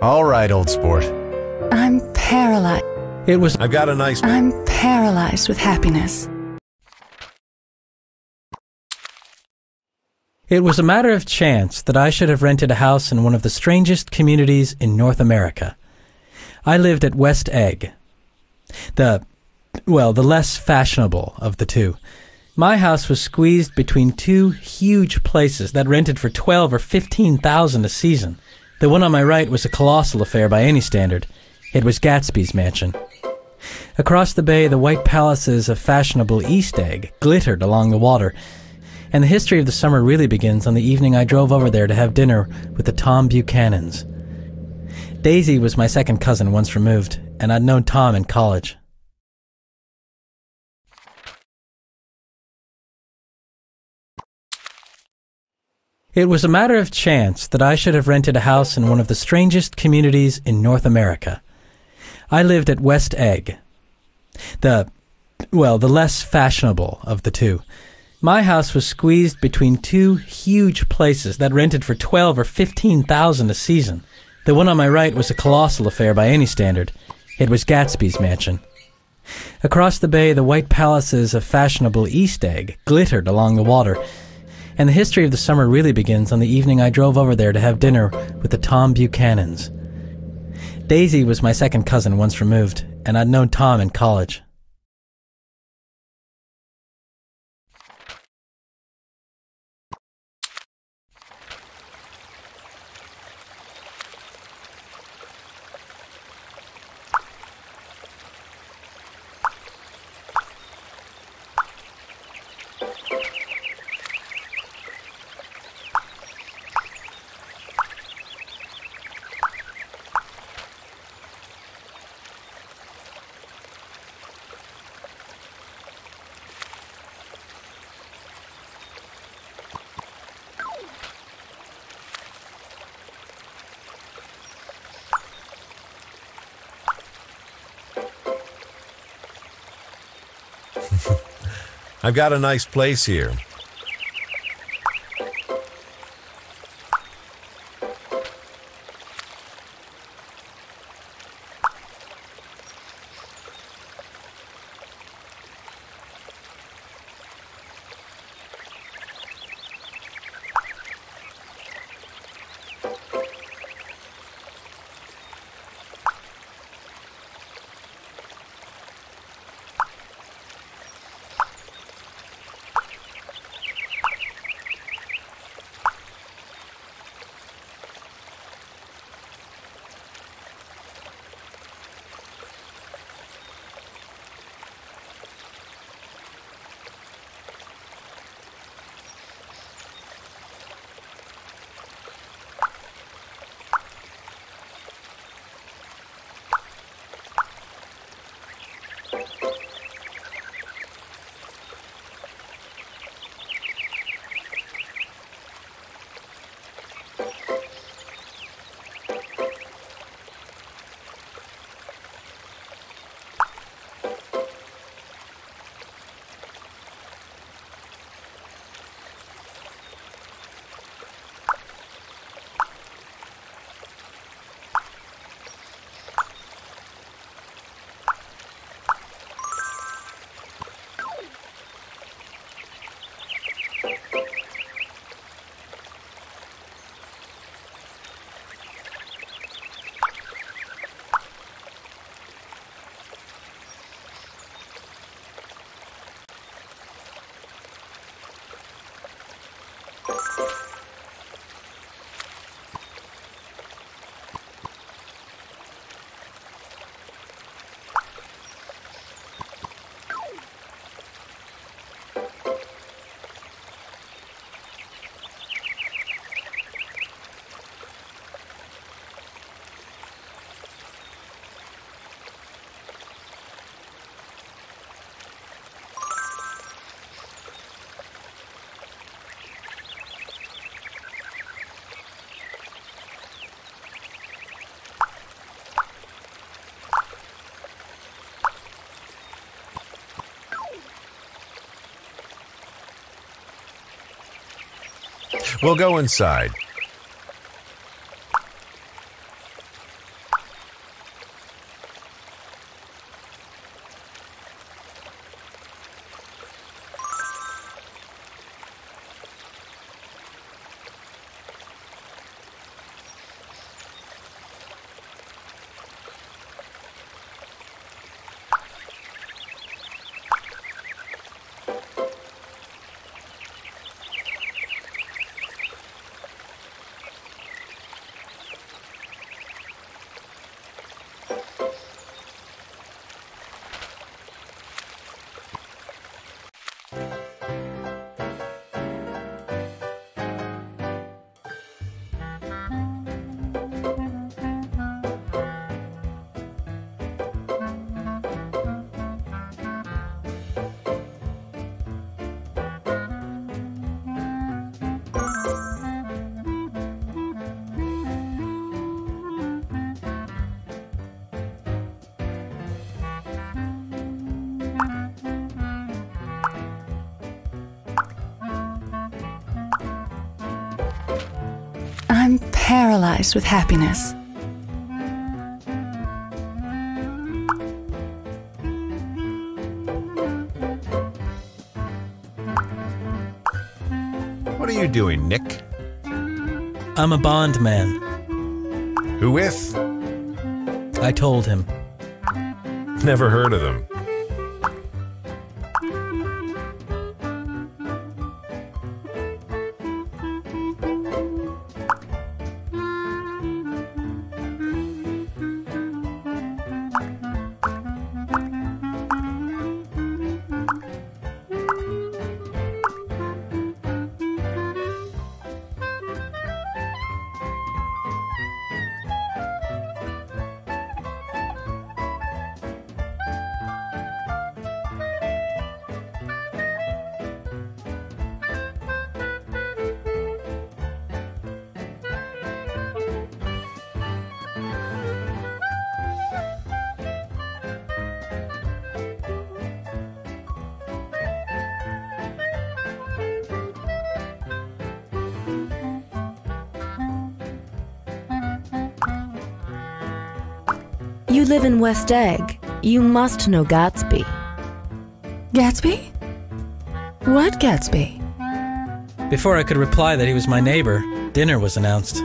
All right, old sport. I'm paralyzed. I've got a nice... I'm paralyzed with happiness. It was a matter of chance that I should have rented a house in one of the strangest communities in North America. I lived at West Egg. The less fashionable of the two. My house was squeezed between two huge places that rented for $12,000 or $15,000 a season. The one on my right was a colossal affair by any standard. It was Gatsby's mansion. Across the bay, the white palaces of fashionable East Egg glittered along the water, and the history of the summer really begins on the evening I drove over there to have dinner with the Tom Buchanans. Daisy was my second cousin once removed, and I'd known Tom in college. It was a matter of chance that I should have rented a house in one of the strangest communities in North America. I lived at West Egg. The less fashionable of the two. My house was squeezed between two huge places that rented for $12,000 or $15,000 a season. The one on my right was a colossal affair by any standard. It was Gatsby's mansion. Across the bay, the white palaces of fashionable East Egg glittered along the water, and the history of the summer really begins on the evening I drove over there to have dinner with the Tom Buchanans. Daisy was my second cousin once removed, and I'd known Tom in college. I've got a nice place here. We'll go inside. paralyzed with happiness. What are you doing, Nick? I'm a bond man. Who with? I told him. Never heard of them. You live in West Egg. You must know Gatsby. Gatsby? What Gatsby? Before I could reply that he was my neighbor, dinner was announced.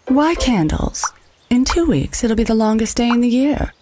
Why candles? In 2 weeks, it'll be the longest day in the year.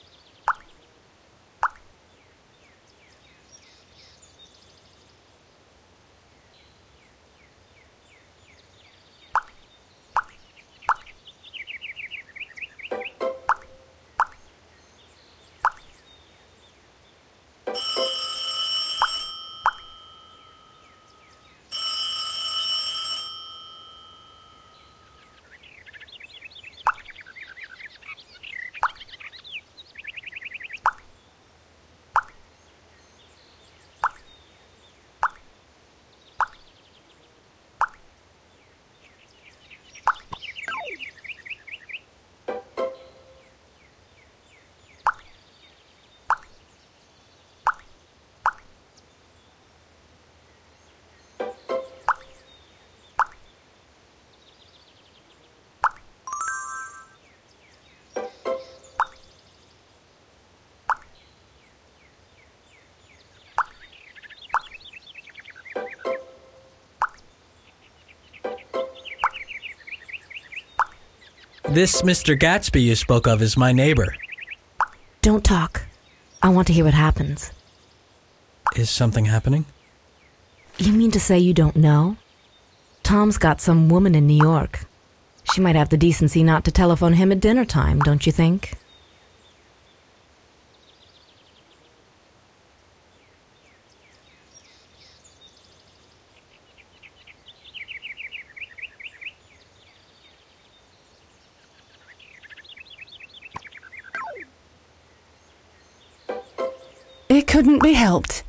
This Mr. Gatsby you spoke of is my neighbor. Don't talk. I want to hear what happens. Is something happening? You mean to say you don't know? Tom's got some woman in New York. She might have the decency not to telephone him at dinner time, don't you think? It couldn't be helped.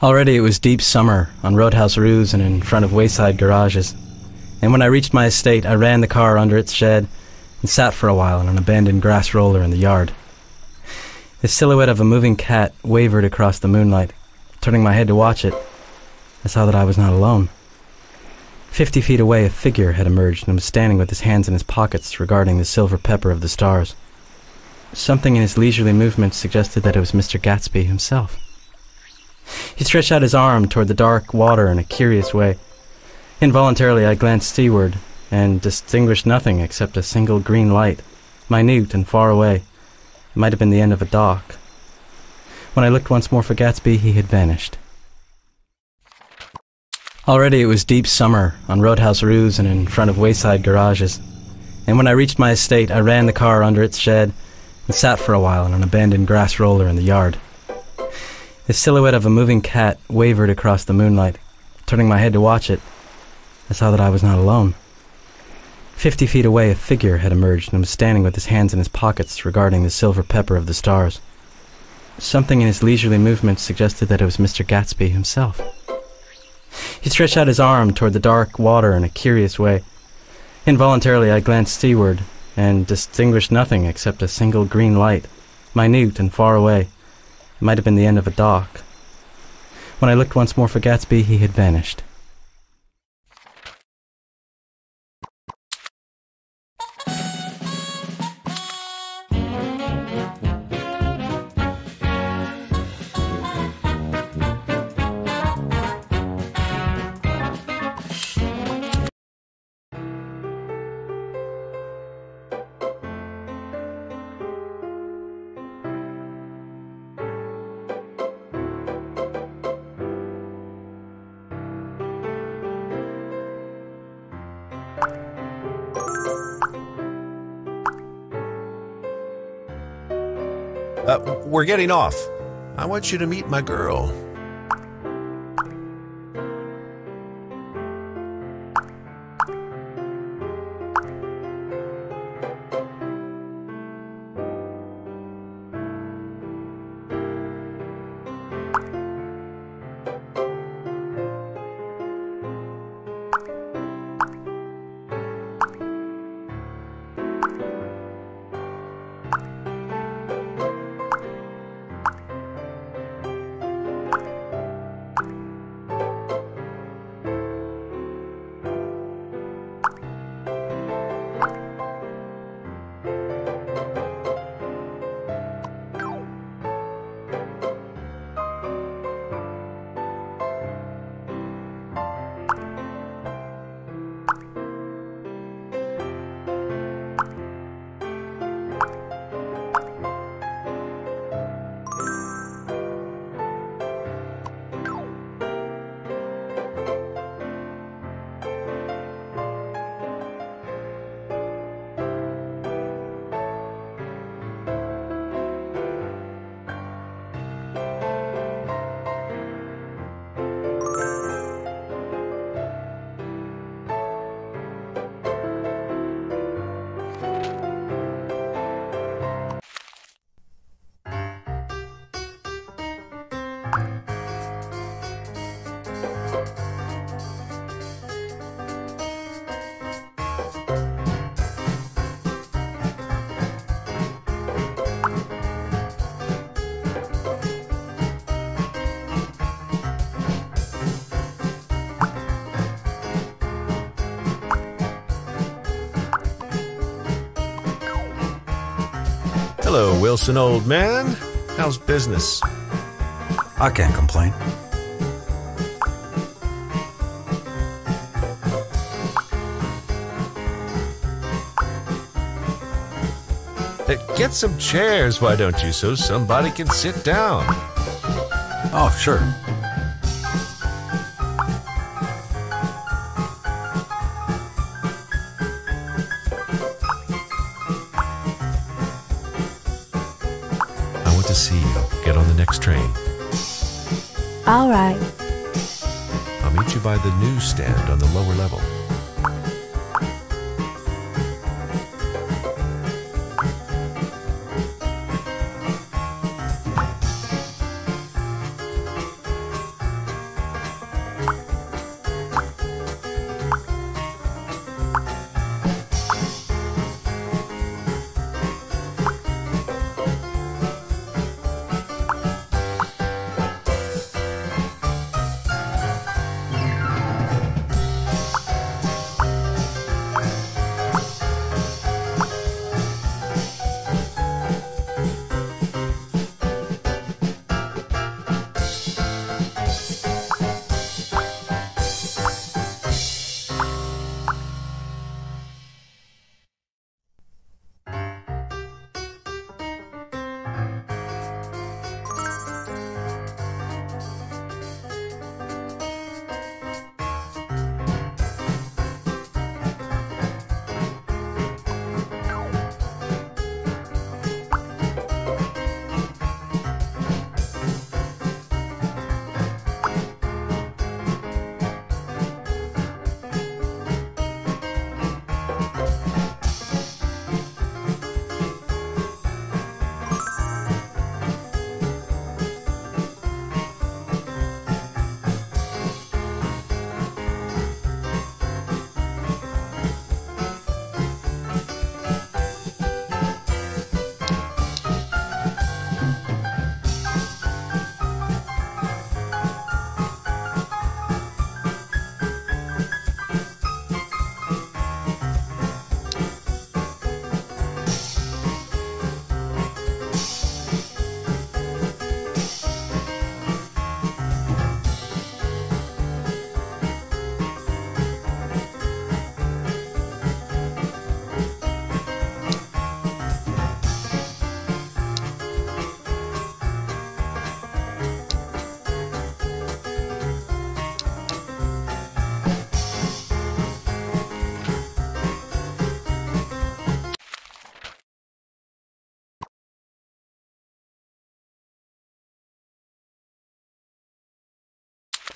Already it was deep summer on roadhouse roofs and in front of wayside garages. And when I reached my estate, I ran the car under its shed and sat for a while on an abandoned grass roller in the yard. The silhouette of a moving cat wavered across the moonlight. Turning my head to watch it, I saw that I was not alone. 50 feet away, a figure had emerged and was standing with his hands in his pockets regarding the silver pepper of the stars. Something in his leisurely movements suggested that it was Mr. Gatsby himself. He stretched out his arm toward the dark water in a curious way. Involuntarily, I glanced seaward and distinguished nothing except a single green light, minute and far away. It might have been the end of a dock. When I looked once more for Gatsby, he had vanished. Already it was deep summer on roadhouse roofs and in front of wayside garages. And when I reached my estate, I ran the car under its shed and sat for a while on an abandoned grass roller in the yard. The silhouette of a moving cat wavered across the moonlight. Turning my head to watch it, I saw that I was not alone. 50 feet away, a figure had emerged and was standing with his hands in his pockets regarding the silver pepper of the stars. Something in his leisurely movements suggested that it was Mr. Gatsby himself. He stretched out his arm toward the dark water in a curious way. Involuntarily, I glanced seaward and distinguished nothing except a single green light, minute and far away. It might have been the end of a dock. When I looked once more for Gatsby, he had vanished. We're getting off. I want you to meet my girl. Hello, Wilson, old man. How's business? I can't complain. Get some chairs, why don't you, so somebody can sit down. Oh, sure. I want to see you. Get on the next train. All right. I'll meet you by the newsstand on the lower level.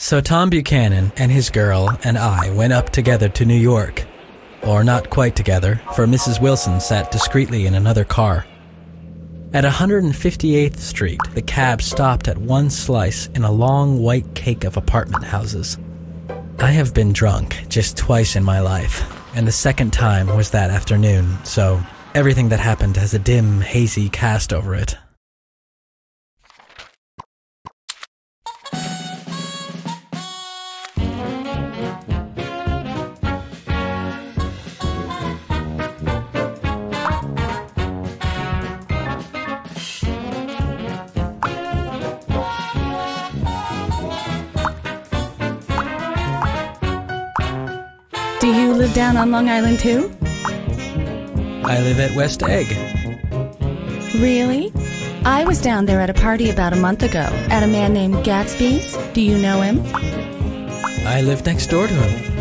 So Tom Buchanan and his girl and I went up together to New York. Or not quite together, for Mrs. Wilson sat discreetly in another car. At 158th Street, the cab stopped at one slice in a long white cake of apartment houses. I have been drunk just twice in my life, and the second time was that afternoon, so everything that happened has a dim, hazy cast over it. Do you live down on Long Island too? I live at West Egg. Really? I was down there at a party about a month ago at a man named Gatsby's. Do you know him? I live next door to him.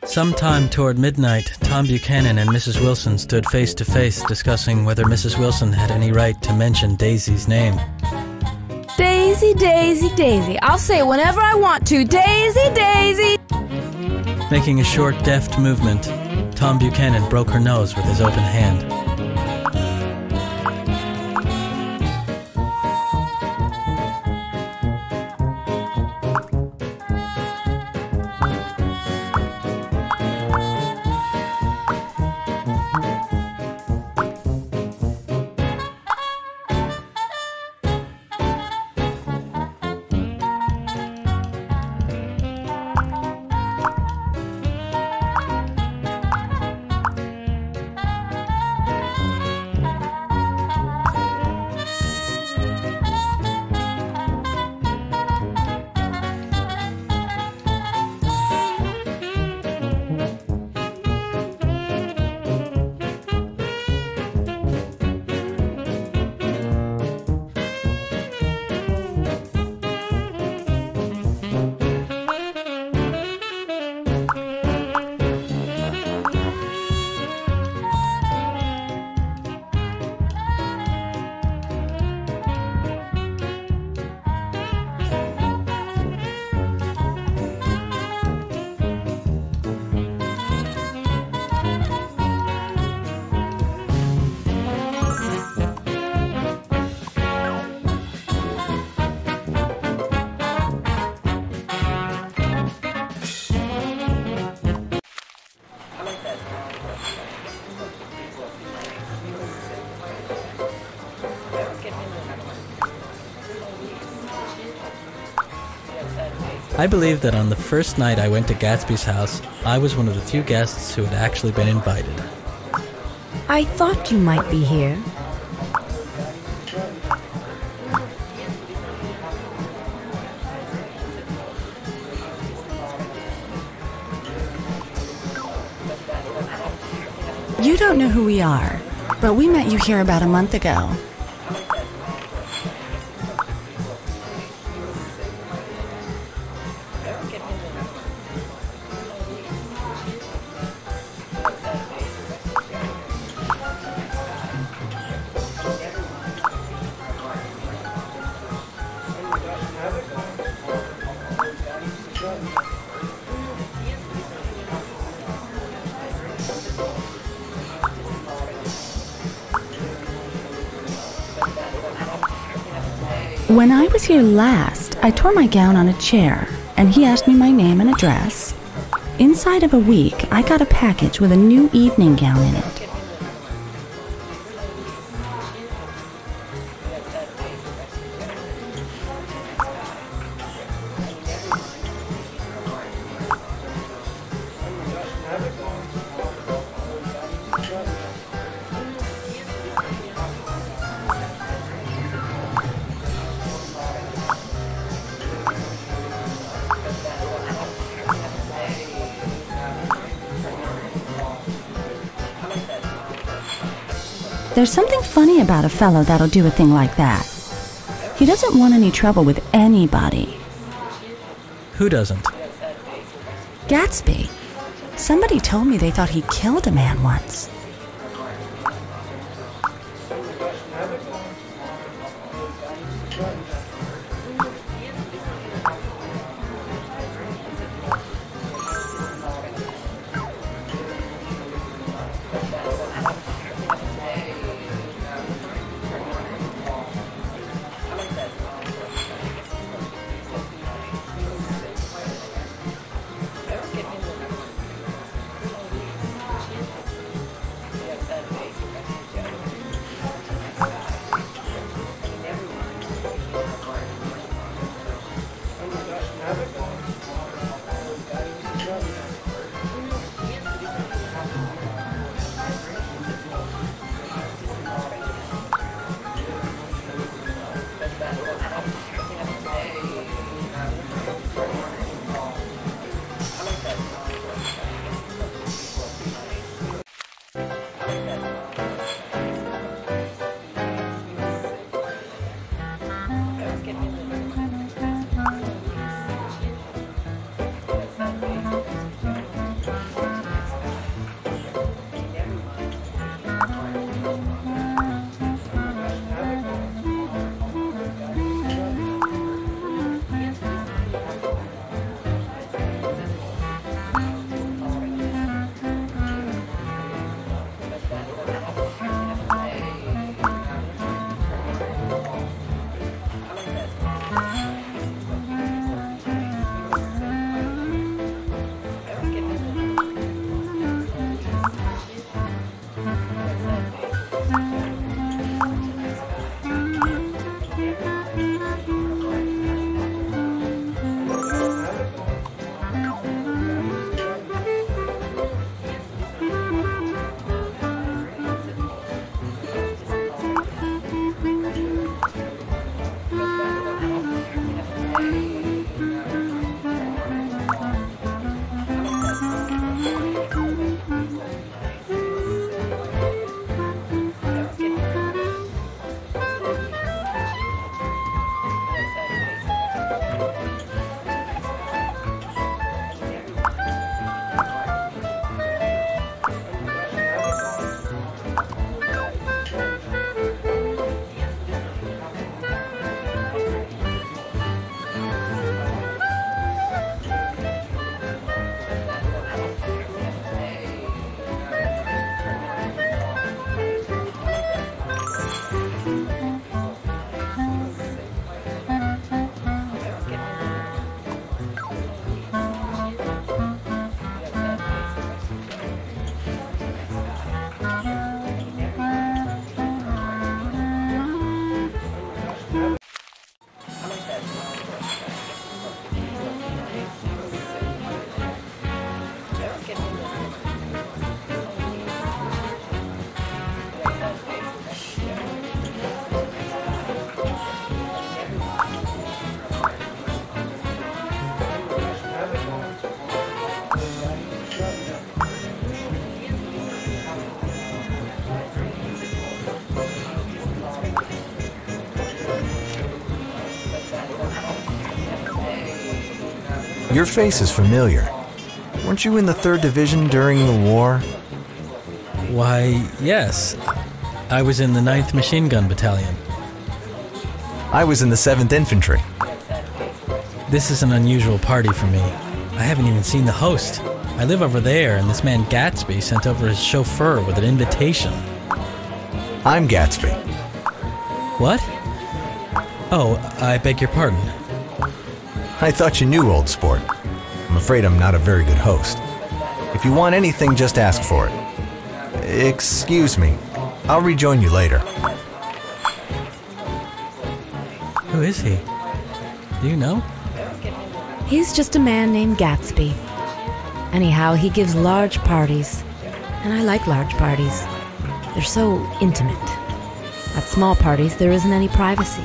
Sometime toward midnight, Tom Buchanan and Mrs. Wilson stood face to face discussing whether Mrs. Wilson had any right to mention Daisy's name. Daisy, Daisy, Daisy. I'll say it whenever I want to. Daisy, Daisy. Making a short, deft movement, Tom Buchanan broke her nose with his open hand. I believe that on the first night I went to Gatsby's house, I was one of the few guests who had actually been invited. I thought you might be here. You don't know who we are, but we met you here about a month ago. When I was here last, I tore my gown on a chair, and he asked me my name and address. Inside of a week, I got a package with a new evening gown in it. There's something funny about a fellow that'll do a thing like that. He doesn't want any trouble with anybody. Who doesn't? Gatsby. Somebody told me they thought he killed a man once. Your face is familiar. Weren't you in the 3rd Division during the war? Why, yes. I was in the 9th Machine Gun Battalion. I was in the 7th Infantry. This is an unusual party for me. I haven't even seen the host. I live over there, and this man Gatsby sent over his chauffeur with an invitation. I'm Gatsby. What? Oh, I beg your pardon. I thought you knew, old sport. I'm afraid I'm not a very good host. If you want anything, just ask for it. Excuse me. I'll rejoin you later. Who is he? Do you know? He's just a man named Gatsby. Anyhow, he gives large parties. And I like large parties. They're so intimate. At small parties, there isn't any privacy.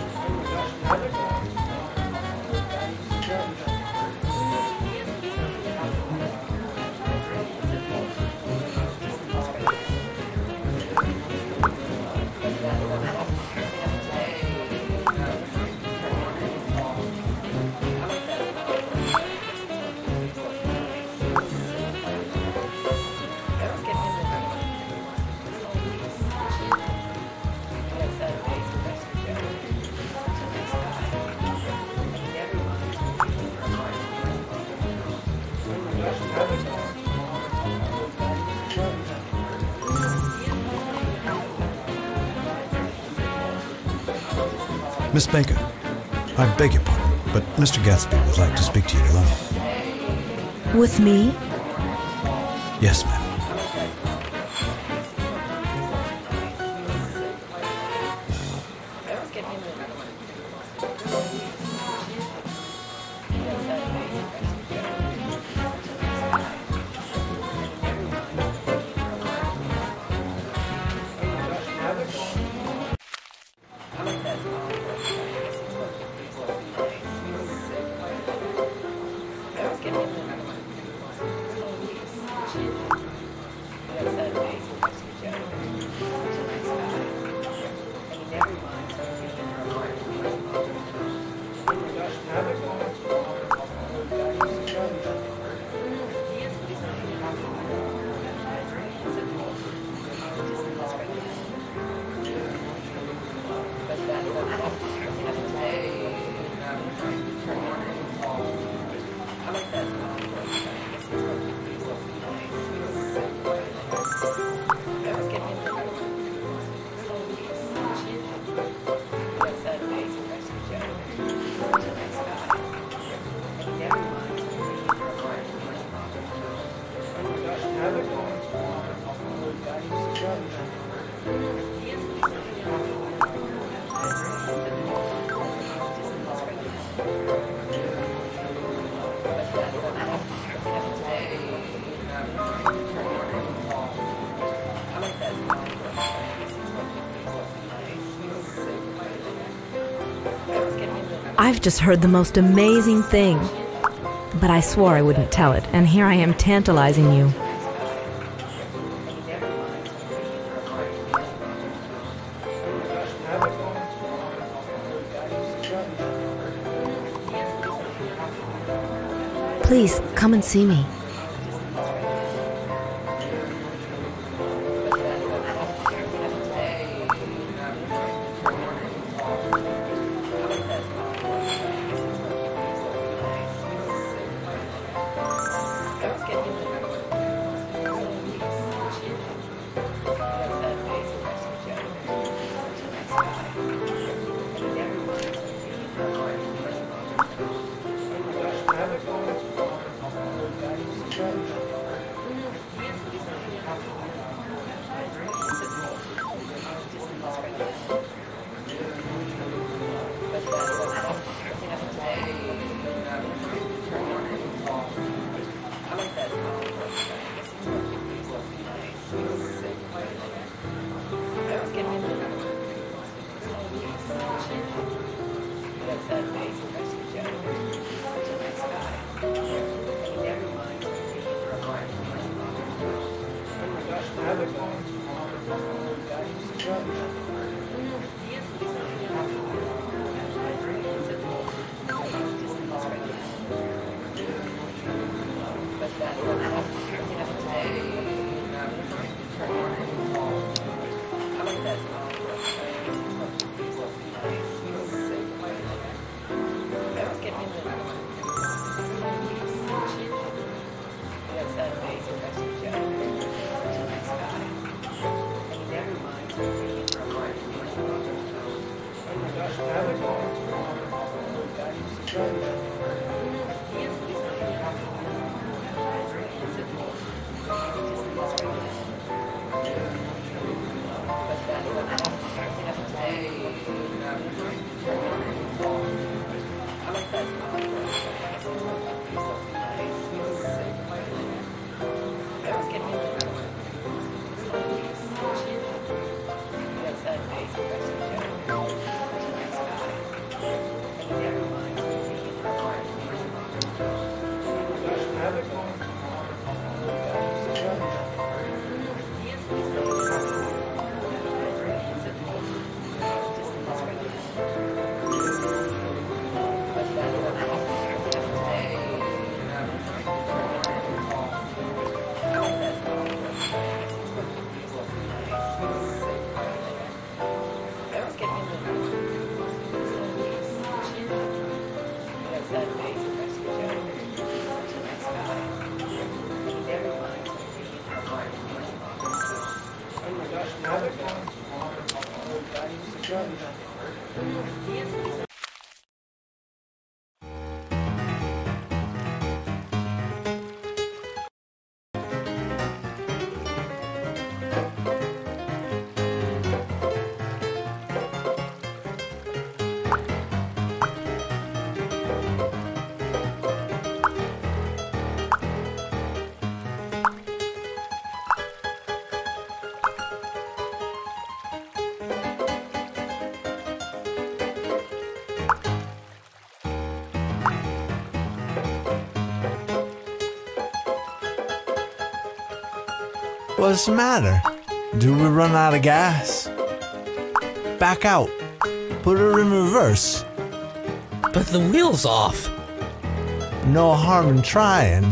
Miss Baker, I beg your pardon, but Mr. Gatsby would like to speak to you alone. With me? Yes, ma'am. I've just heard the most amazing thing. But I swore I wouldn't tell it, and here I am tantalizing you. Please, come and see me. What's the matter? Do we run out of gas? Back out. Put her in reverse. But the wheel's off. No harm in trying.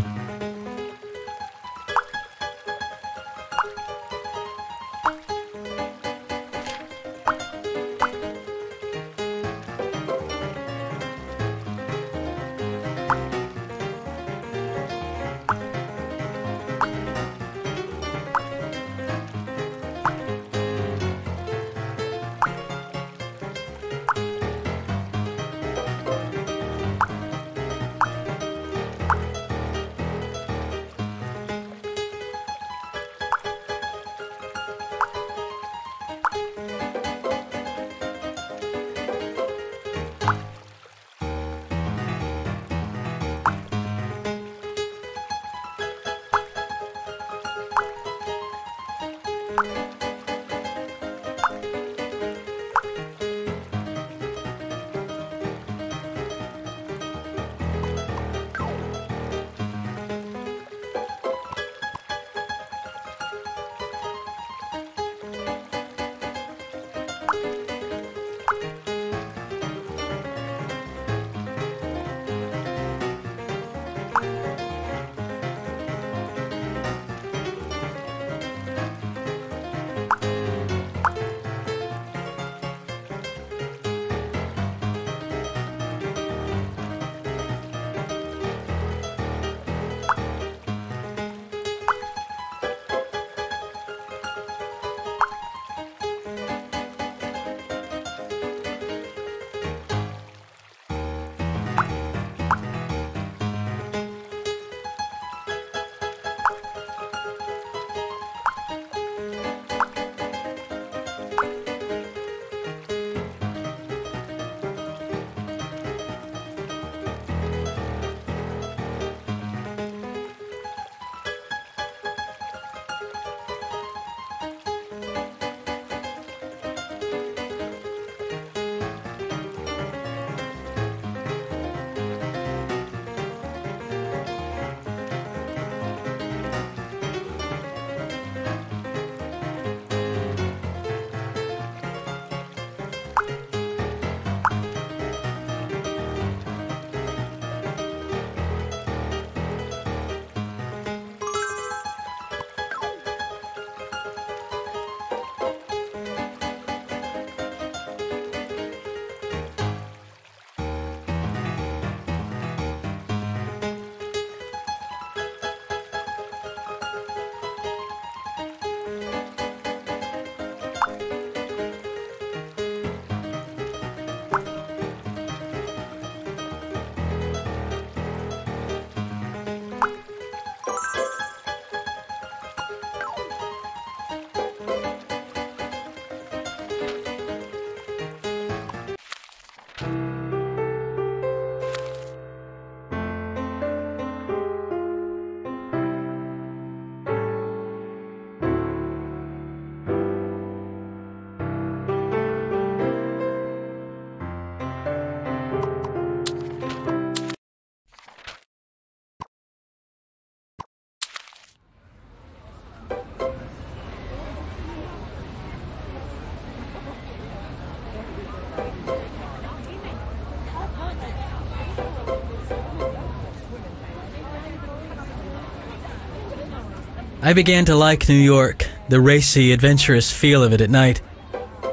I began to like New York, the racy, adventurous feel of it at night,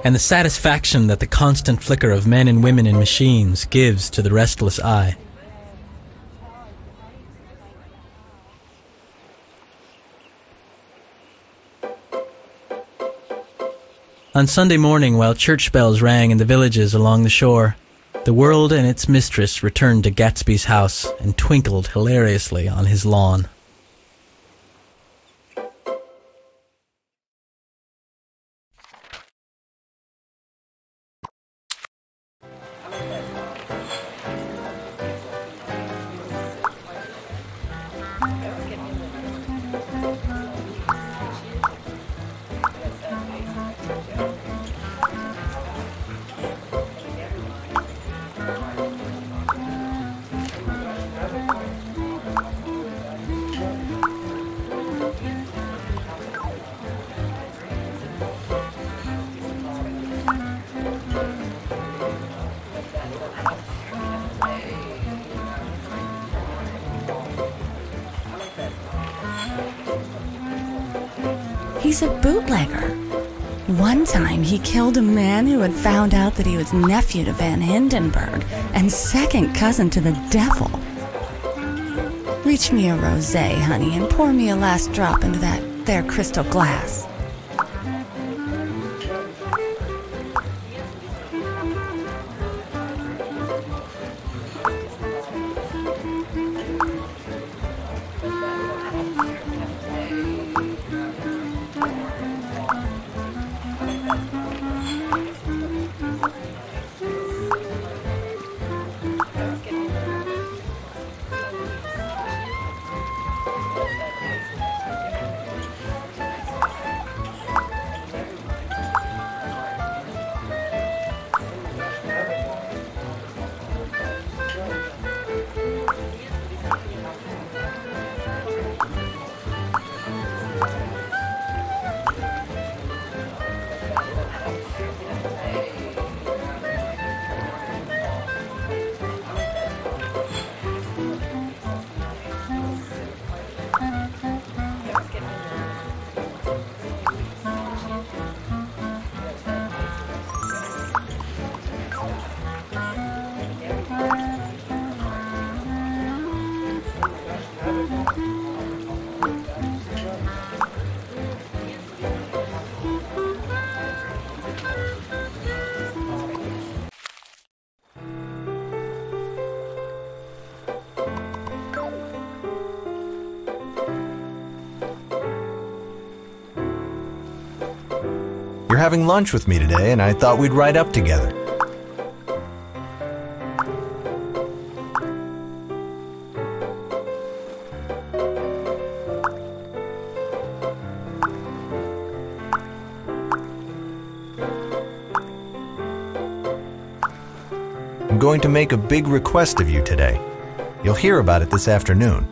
and the satisfaction that the constant flicker of men and women in machines gives to the restless eye. On Sunday morning, while church bells rang in the villages along the shore, the world and its mistress returned to Gatsby's house and twinkled hilariously on his lawn. He's a bootlegger. One time he killed a man who had found out that he was nephew to Van Hindenburg and second cousin to the devil. Reach me a rosé, honey, and pour me a last drop into that there crystal glass. You're having lunch with me today, and I thought we'd ride up together. I'm going to make a big request of you today. You'll hear about it this afternoon.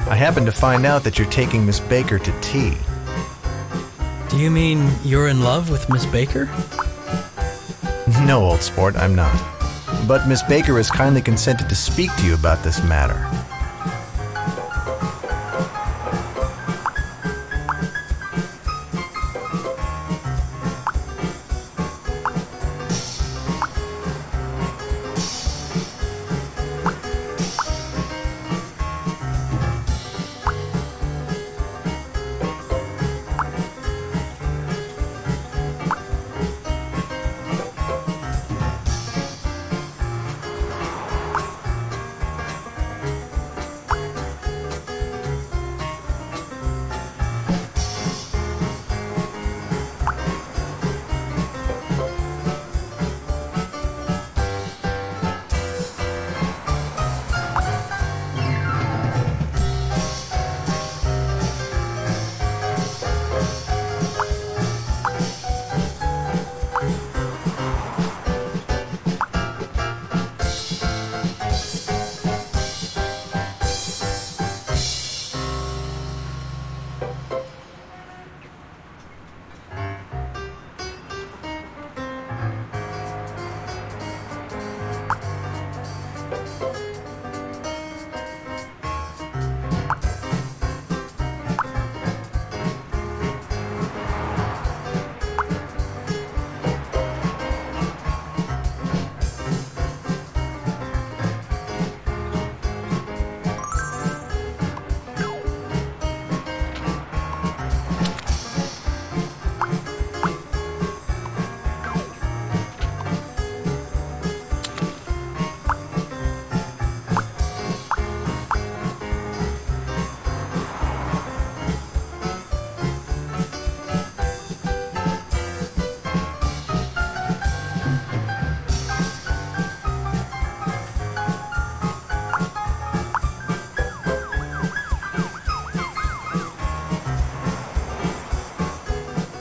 I happened to find out that you're taking Miss Baker to tea. Do you mean you're in love with Miss Baker? No, old sport, I'm not. But Miss Baker has kindly consented to speak to you about this matter.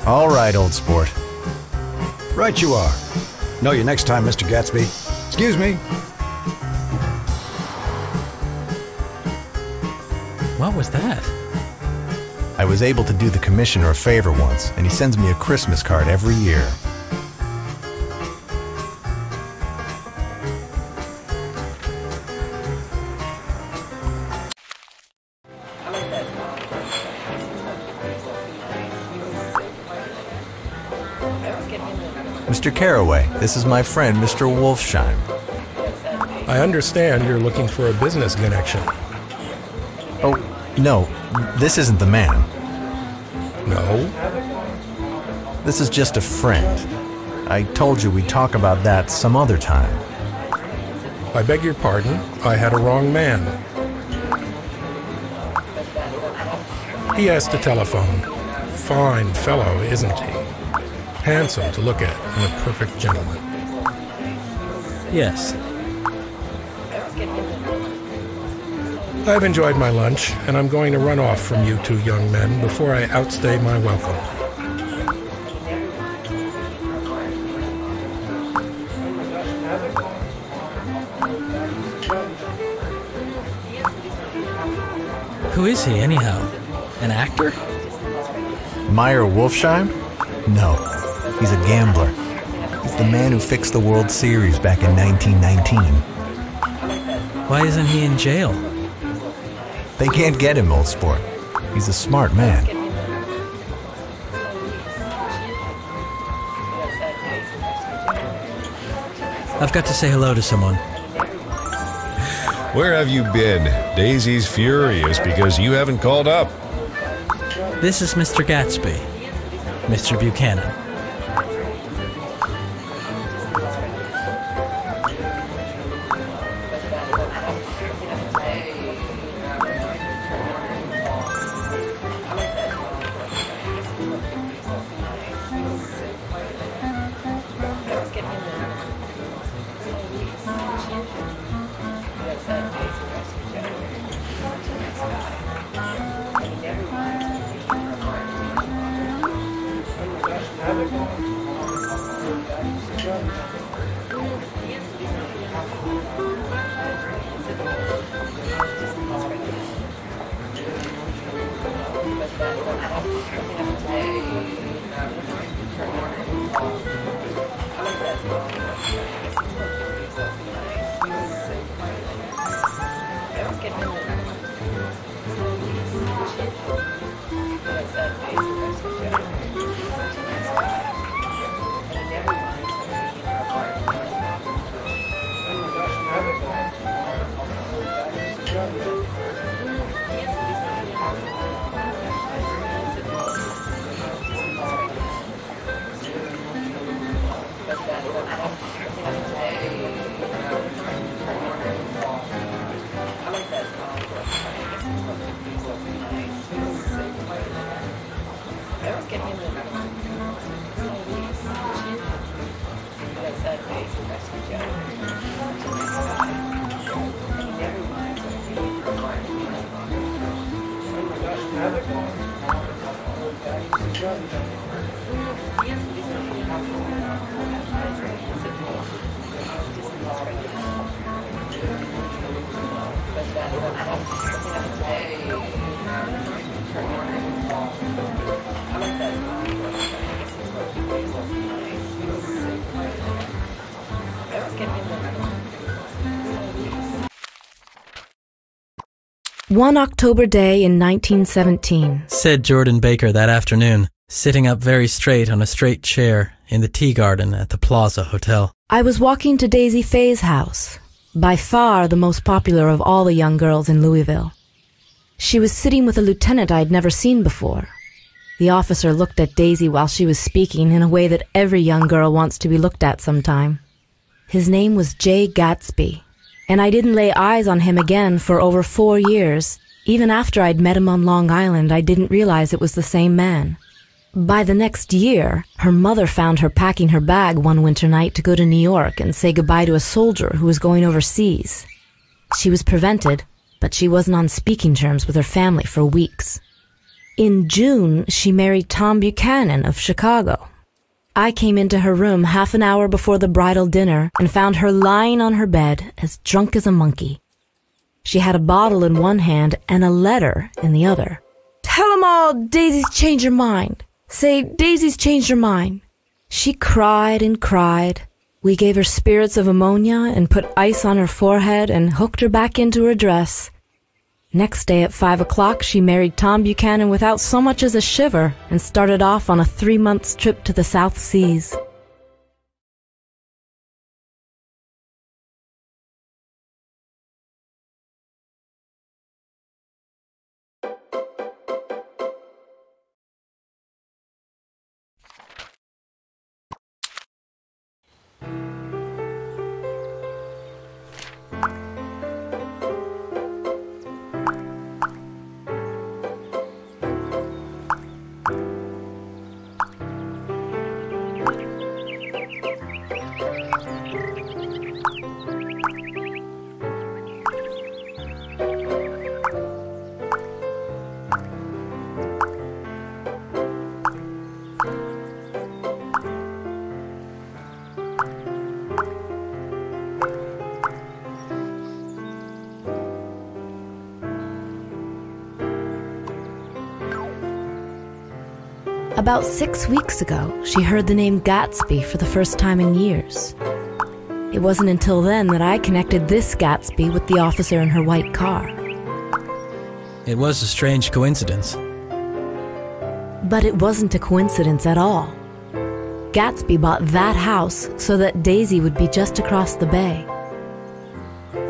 All right, old sport. Right you are. Know you next time, Mr. Gatsby. Excuse me. What was that? I was able to do the commissioner a favor once, and he sends me a Christmas card every year. Mr. Carraway, this is my friend, Mr. Wolfsheim. I understand you're looking for a business connection. Oh, no, this isn't the man. No? This is just a friend. I told you we'd talk about that some other time. I beg your pardon, I had a wrong man. He asked to telephone. Fine fellow, isn't he? Handsome to look at, and a perfect gentleman. Yes. I've enjoyed my lunch, and I'm going to run off from you two young men before I outstay my welcome. Who is he, anyhow? An actor? Meyer Wolfsheim? No, he's a gambler. He's the man who fixed the World Series back in 1919. Why isn't he in jail? They can't get him, old sport. He's a smart man. I've got to say hello to someone. Where have you been? Daisy's furious because you haven't called up. This is Mr. Gatsby, Mr. Buchanan. One October day in 1917, said Jordan Baker that afternoon, sitting up very straight on a straight chair in the tea garden at the Plaza Hotel. I was walking to Daisy Faye's house, by far the most popular of all the young girls in Louisville. She was sitting with a lieutenant I had never seen before. The officer looked at Daisy while she was speaking in a way that every young girl wants to be looked at sometime. His name was J. Gatsby, and I didn't lay eyes on him again for over 4 years. Even after I'd met him on Long Island, I didn't realize it was the same man. By the next year, her mother found her packing her bag one winter night to go to New York and say goodbye to a soldier who was going overseas. She was prevented, but she wasn't on speaking terms with her family for weeks. In June, she married Tom Buchanan of Chicago. I came into her room half an hour before the bridal dinner and found her lying on her bed as drunk as a monkey. She had a bottle in one hand and a letter in the other. "Tell 'em all Daisy's changed her mind. Say Daisy's changed her mind." She cried and cried. We gave her spirits of ammonia and put ice on her forehead and hooked her back into her dress. Next day at 5 o'clock, she married Tom Buchanan without so much as a shiver and started off on a 3-month trip to the South Seas. About 6 weeks ago, she heard the name Gatsby for the first time in years. It wasn't until then that I connected this Gatsby with the officer in her white car. It was a strange coincidence. But it wasn't a coincidence at all. Gatsby bought that house so that Daisy would be just across the bay.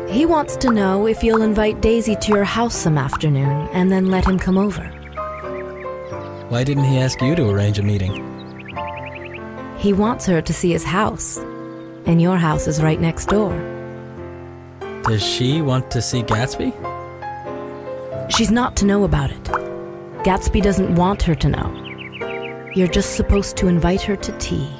He wants to know if you'll invite Daisy to your house some afternoon and then let him come over. Why didn't he ask you to arrange a meeting? He wants her to see his house, and your house is right next door. Does she want to see Gatsby? She's not to know about it. Gatsby doesn't want her to know. You're just supposed to invite her to tea.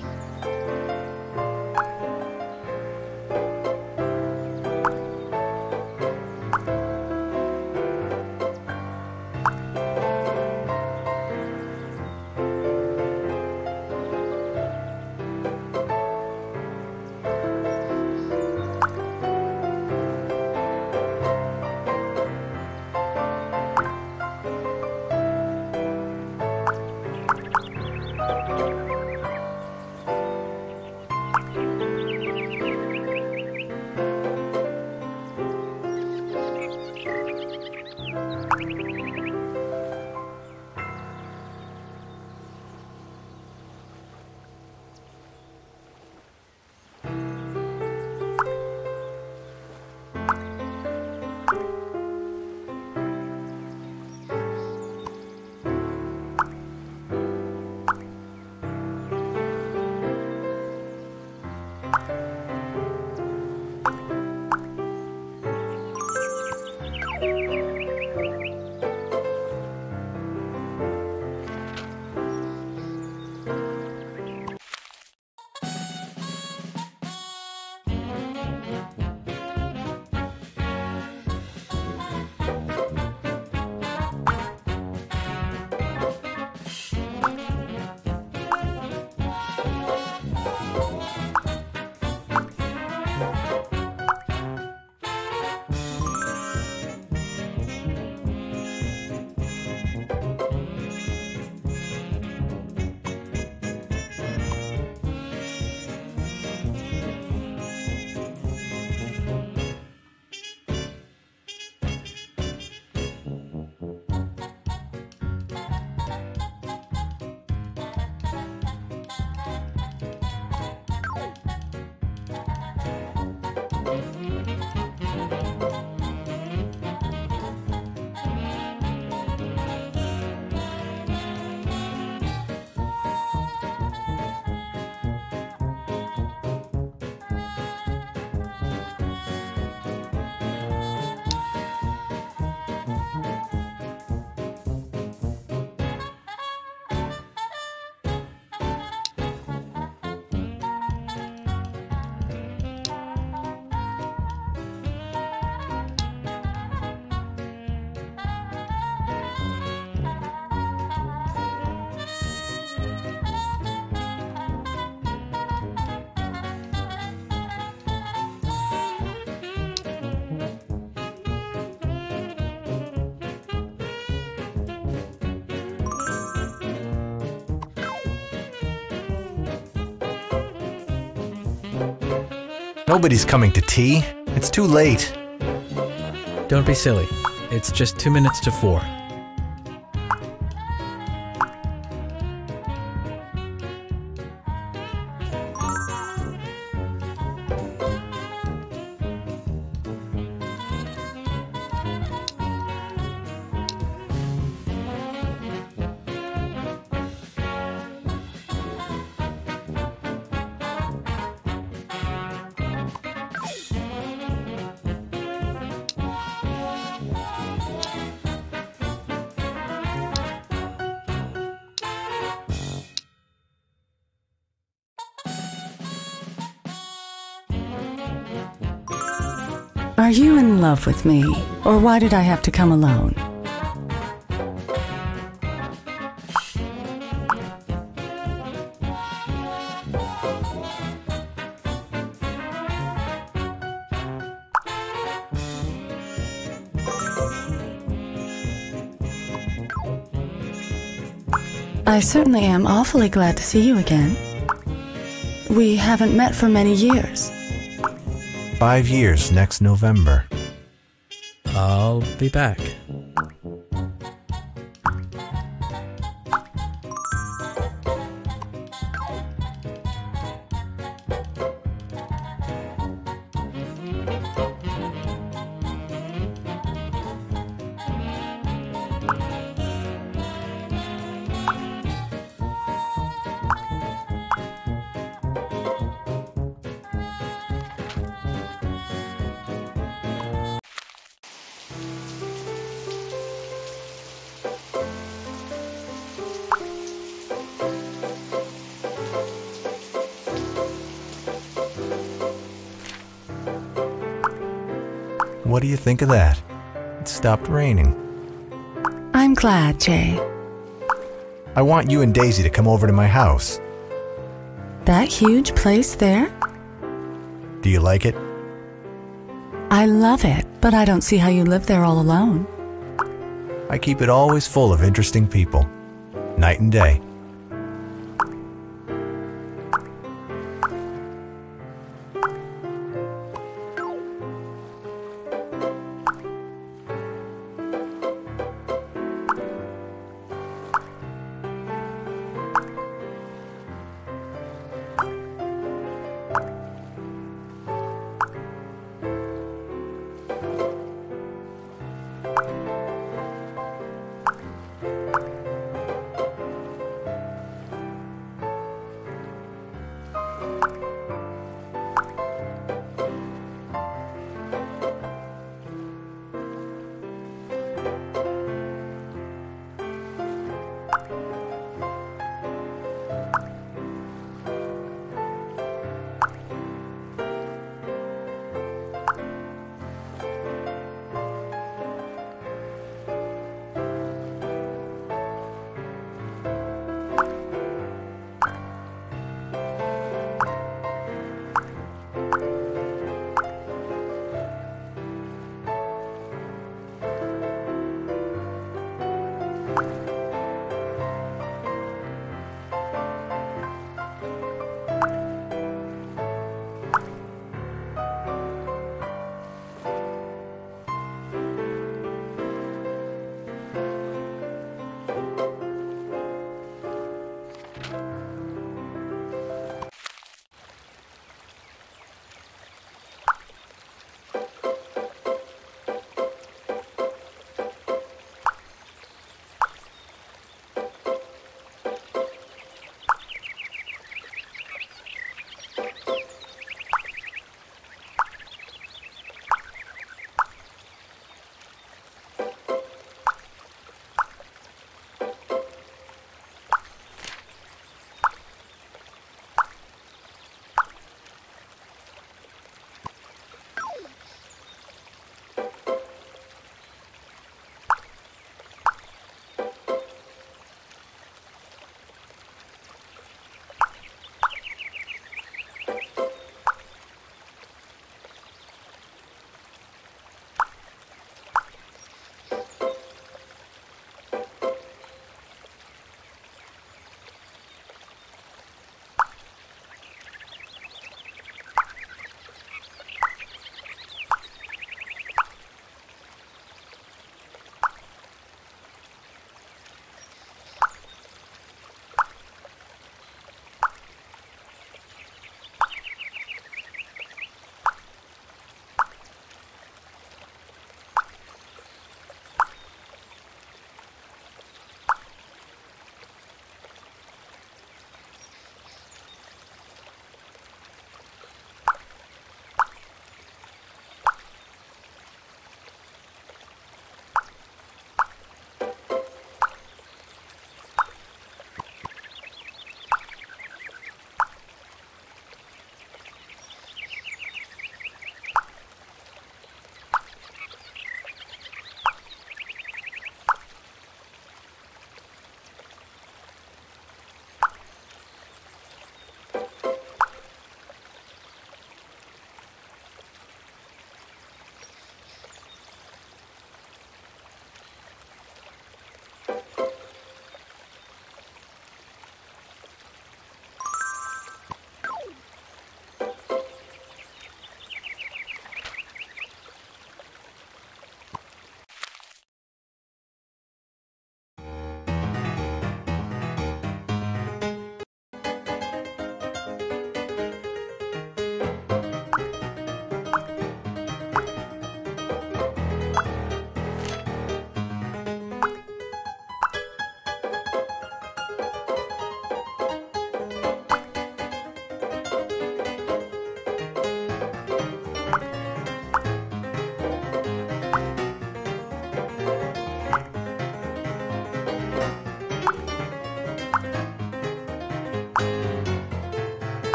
Nobody's coming to tea. It's too late. Don't be silly. It's just 2 minutes to 4. Are you in love with me, or why did I have to come alone? I certainly am awfully glad to see you again. We haven't met for many years. 5 years next November. I'll be back. What do you think of that? It stopped raining. I'm glad, Jay. I want you and Daisy to come over to my house. That huge place there? Do you like it? I love it, but I don't see how you live there all alone. I keep it always full of interesting people, night and day.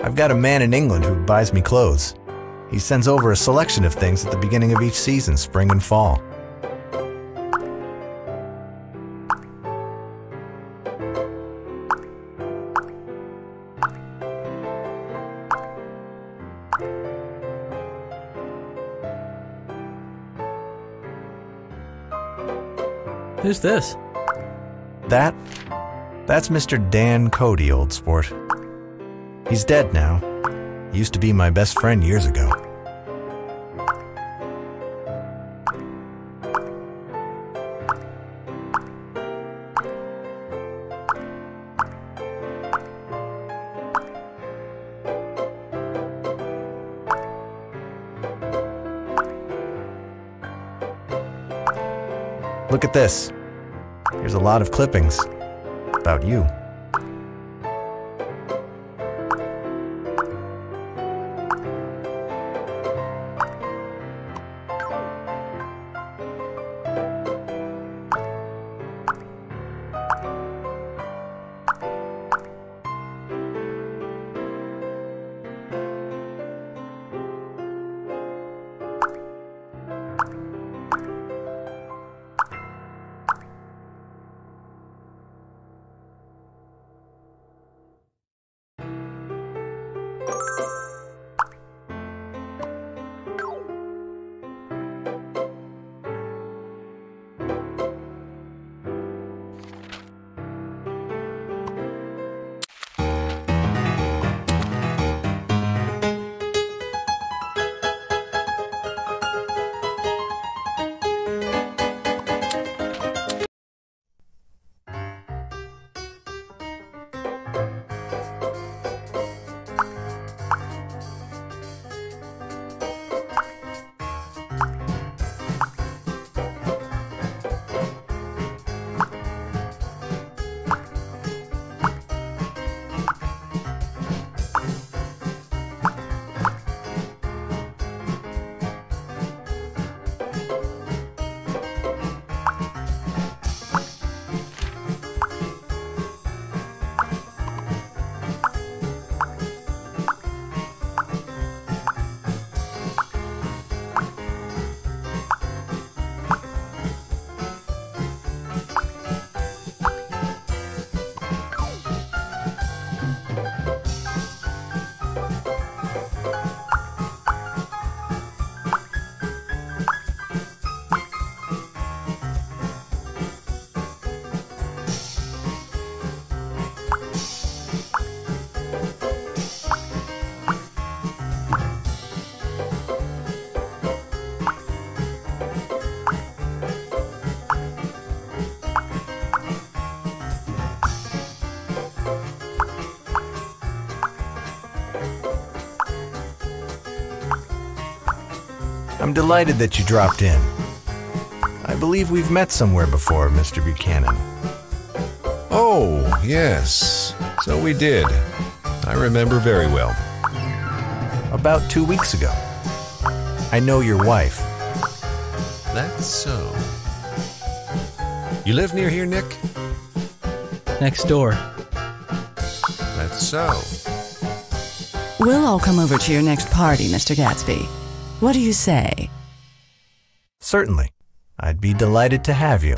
I've got a man in England who buys me clothes. He sends over a selection of things at the beginning of each season, spring and fall. Who's this? That's Mr. Dan Cody, old sport. He's dead now. He used to be my best friend years ago. Look at this. Here's a lot of clippings about you. I'm delighted that you dropped in. I believe we've met somewhere before, Mr. Buchanan. Oh, yes. So we did. I remember very well. About 2 weeks ago. I know your wife. That's so. You live near here, Nick? Next door. That's so. We'll all come over to your next party, Mr. Gatsby. What do you say? Certainly. I'd be delighted to have you.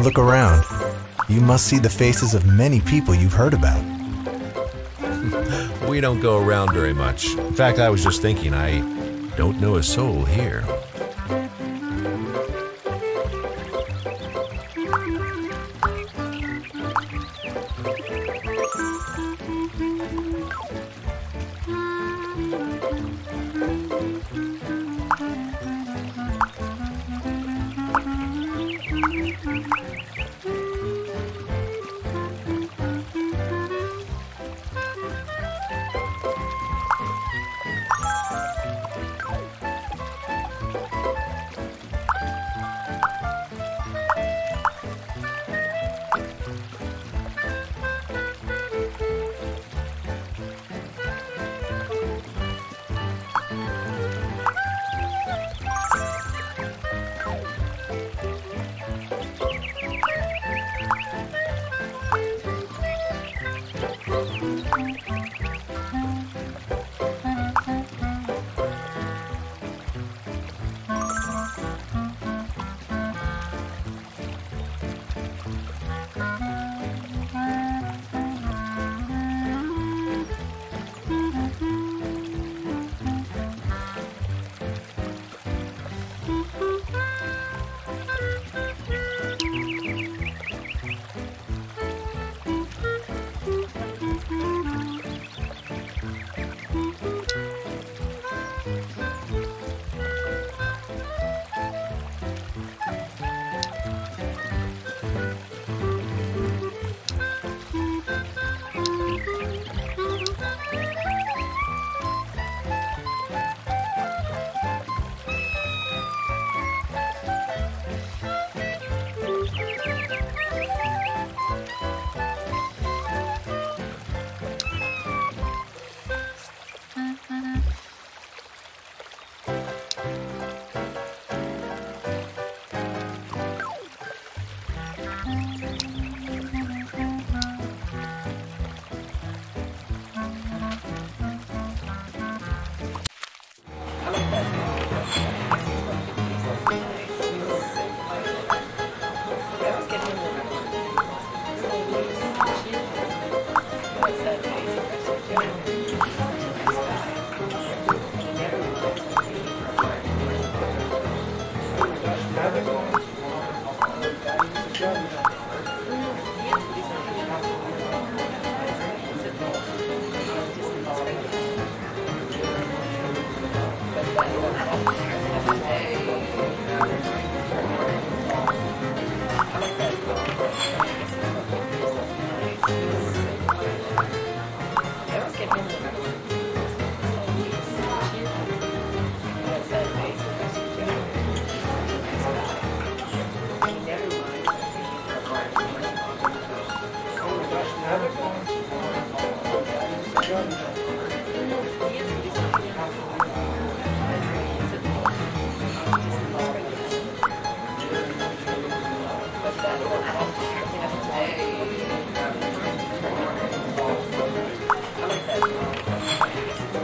Look around. You must see the faces of many people you've heard about. We don't go around very much. In fact, I was just thinking, I don't know a soul here.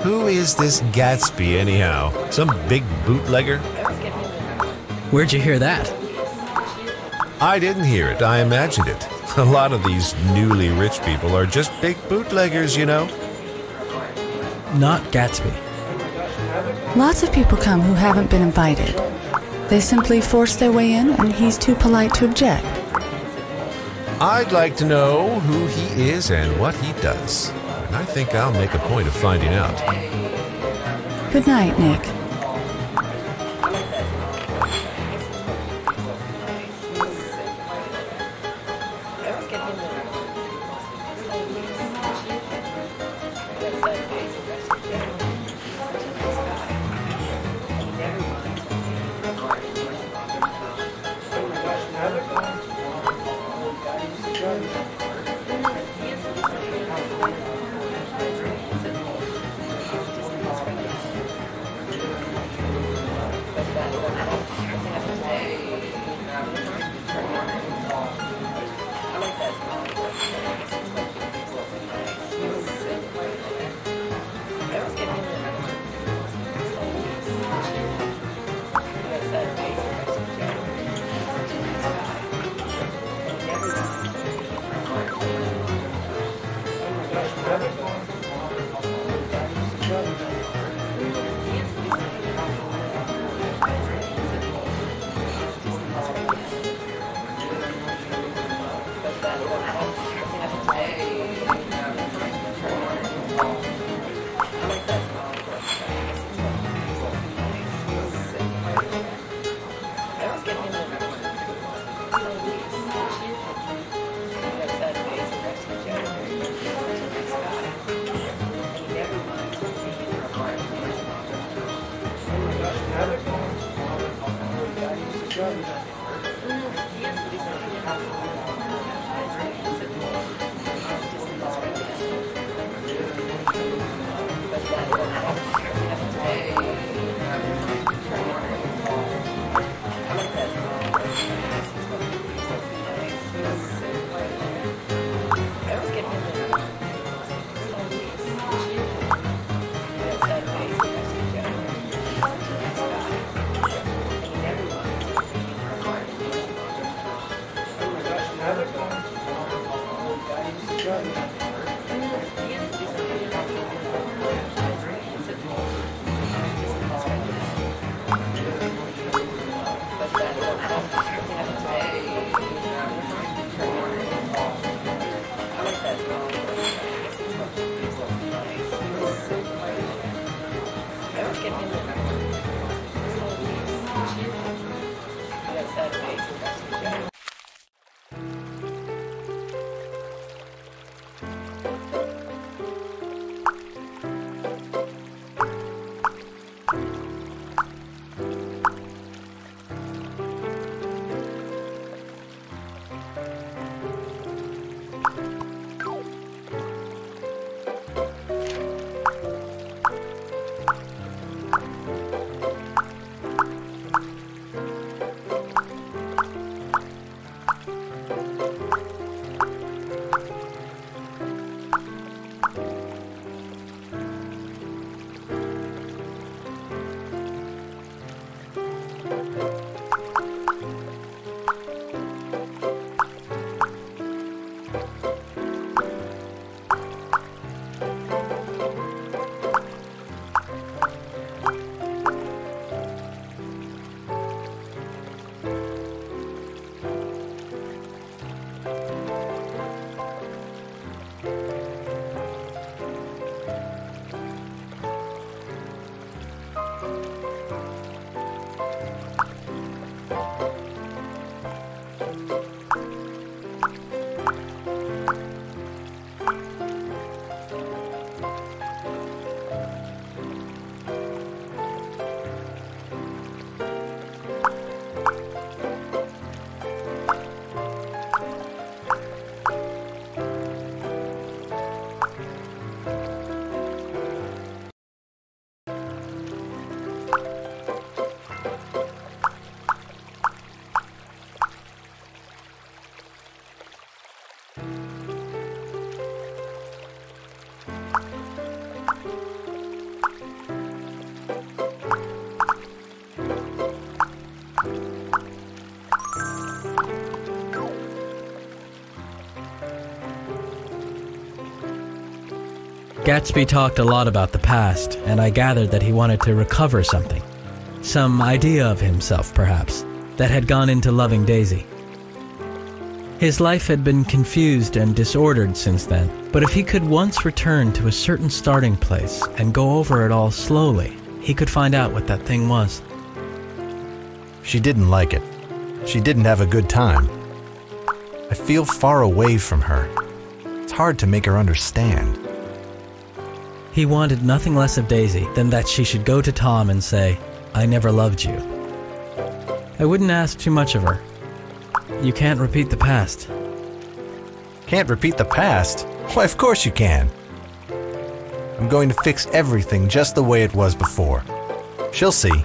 Who is this Gatsby, anyhow? Some big bootlegger? Where'd you hear that? I didn't hear it, I imagined it. A lot of these newly rich people are just big bootleggers, you know? Not Gatsby. Lots of people come who haven't been invited. They simply force their way in, and he's too polite to object. I'd like to know who he is and what he does. And I think I'll make a point of finding out. Good night, Nick. Gatsby talked a lot about the past, and I gathered that he wanted to recover something. Some idea of himself, perhaps, that had gone into loving Daisy. His life had been confused and disordered since then, but if he could once return to a certain starting place and go over it all slowly, he could find out what that thing was. She didn't like it. She didn't have a good time. I feel far away from her. It's hard to make her understand. He wanted nothing less of Daisy than that she should go to Tom and say, "I never loved you." I wouldn't ask too much of her. You can't repeat the past. Can't repeat the past? Why, of course you can. I'm going to fix everything just the way it was before. She'll see.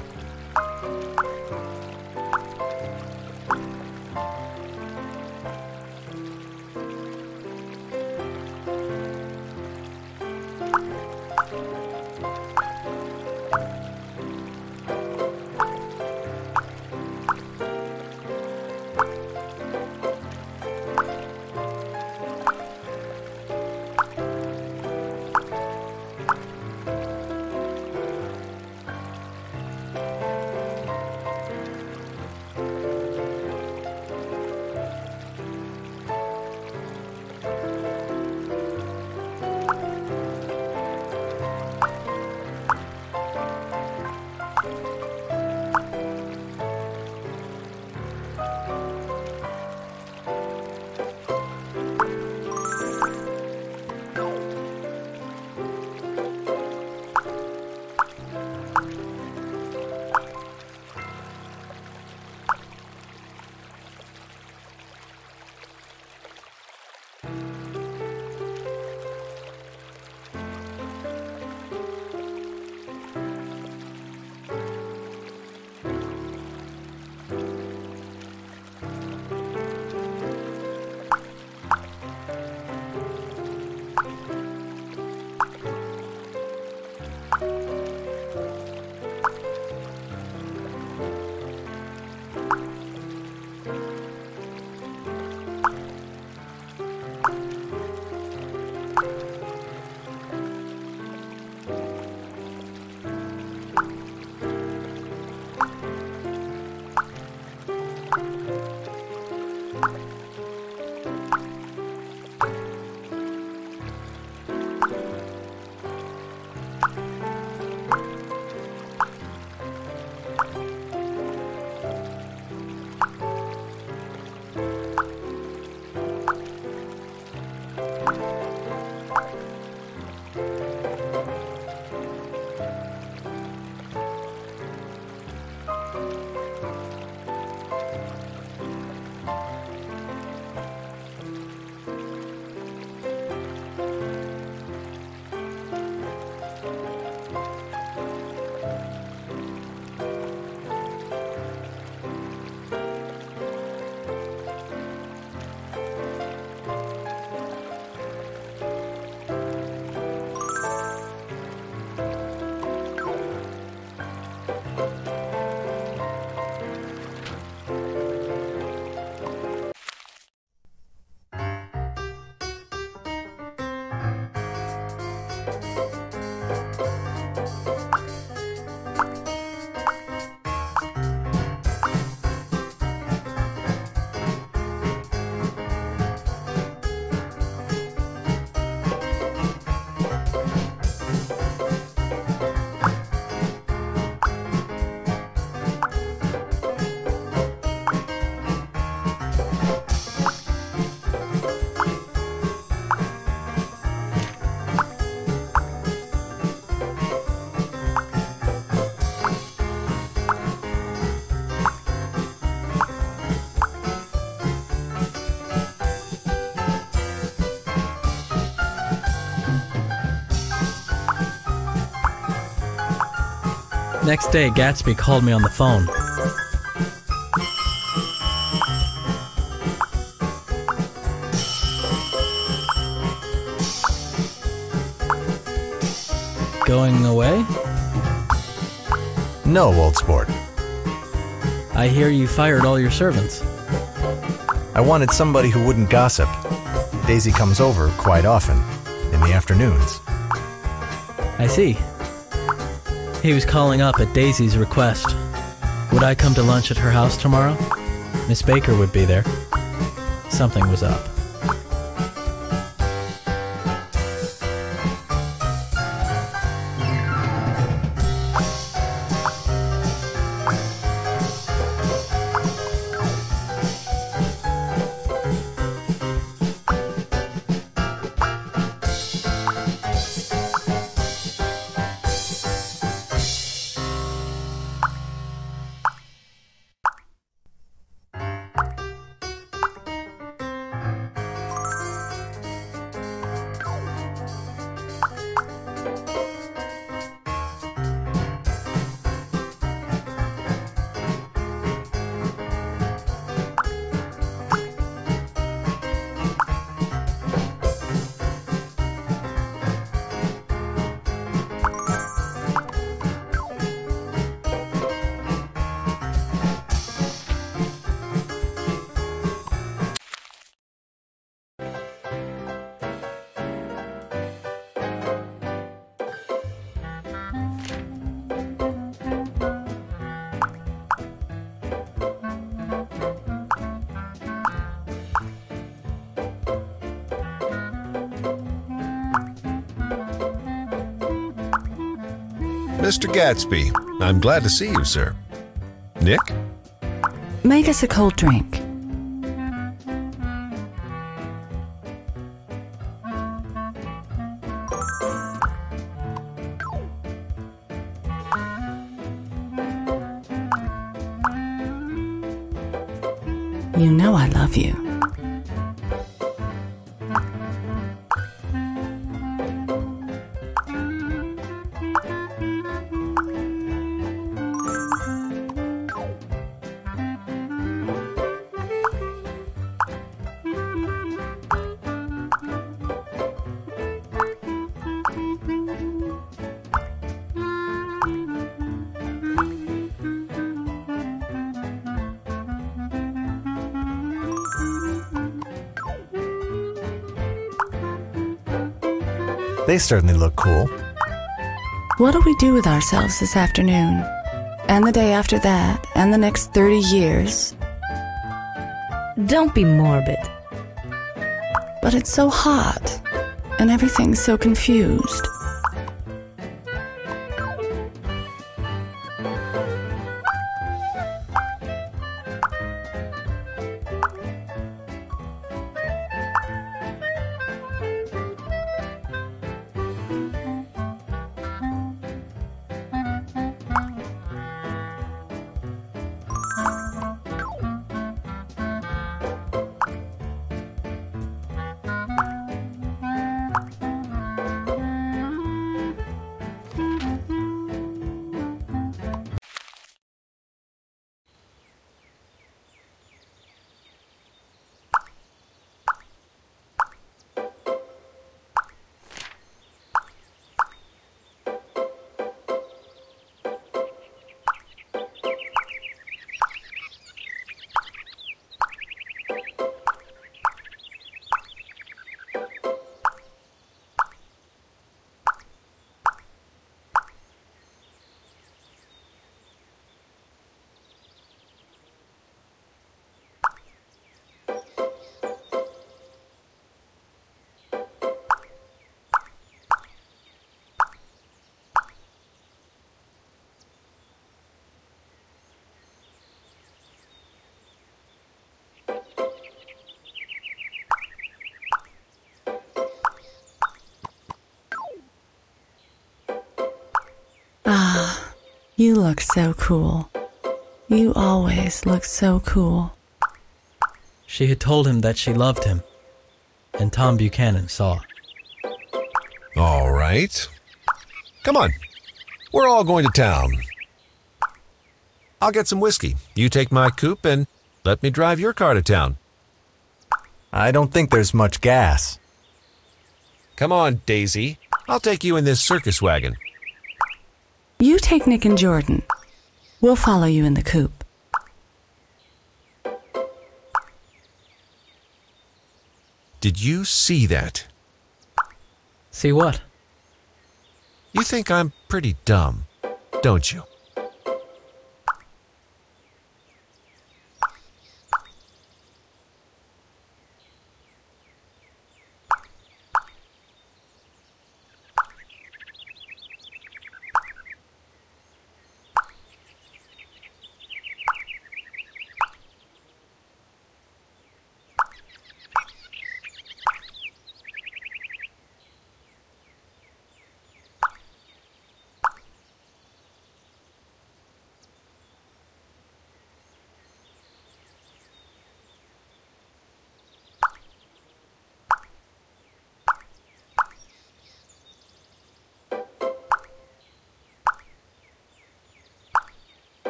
Next day, Gatsby called me on the phone. Going away? No, old sport. I hear you fired all your servants. I wanted somebody who wouldn't gossip. Daisy comes over quite often, in the afternoons. I see. He was calling up at Daisy's request. Would I come to lunch at her house tomorrow? Miss Baker would be there. Something was up. Mr. Gatsby, I'm glad to see you, sir. Nick? Make us a cold drink. You know I love you. They certainly look cool. What do we do with ourselves this afternoon? And the day after that? And the next 30 years? Don't be morbid. But it's so hot, and everything's so confused. Ah, you look so cool. You always look so cool. She had told him that she loved him, and Tom Buchanan saw. All right. Come on. We're all going to town. I'll get some whiskey. You take my coupe and let me drive your car to town. I don't think there's much gas. Come on, Daisy. I'll take you in this circus wagon. You take Nick and Jordan. We'll follow you in the coupe. Did you see that? See what? You think I'm pretty dumb, don't you?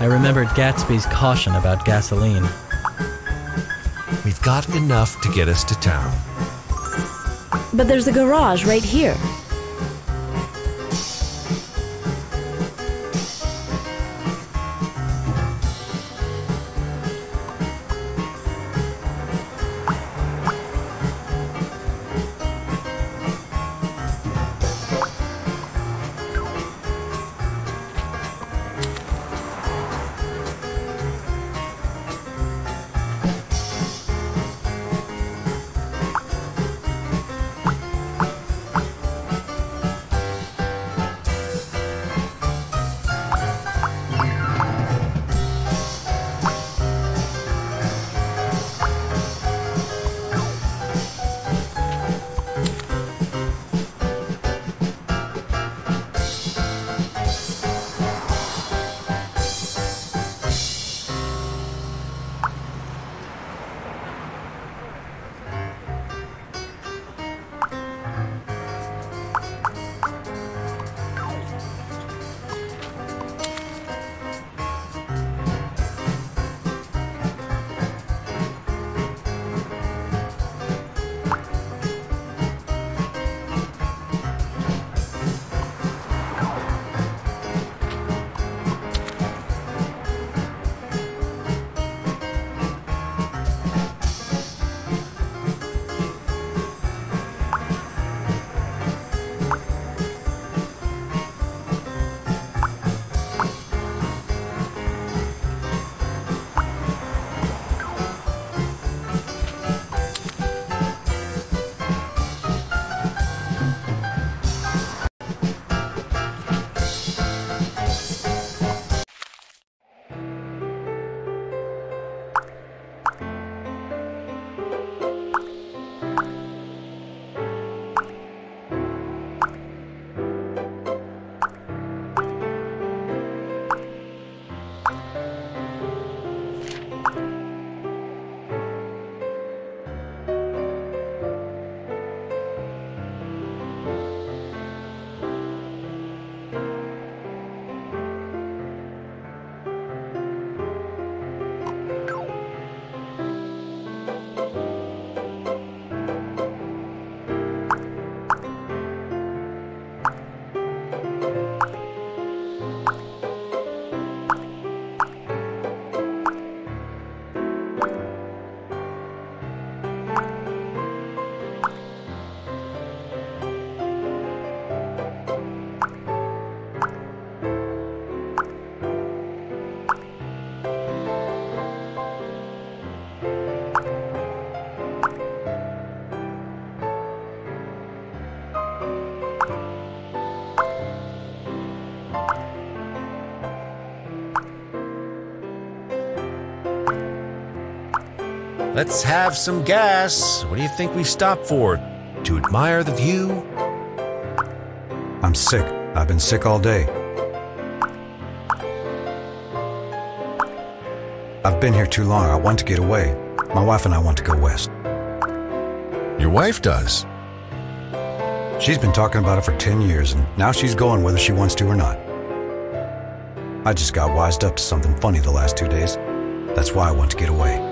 I remembered Gatsby's caution about gasoline. We've got enough to get us to town. But there's a garage right here. Let's have some gas. What do you think we stop for? To admire the view? I'm sick. I've been sick all day. I've been here too long. I want to get away. My wife and I want to go west. Your wife does. She's been talking about it for 10 years, and now she's going whether she wants to or not. I just got wised up to something funny the last 2 days. That's why I want to get away.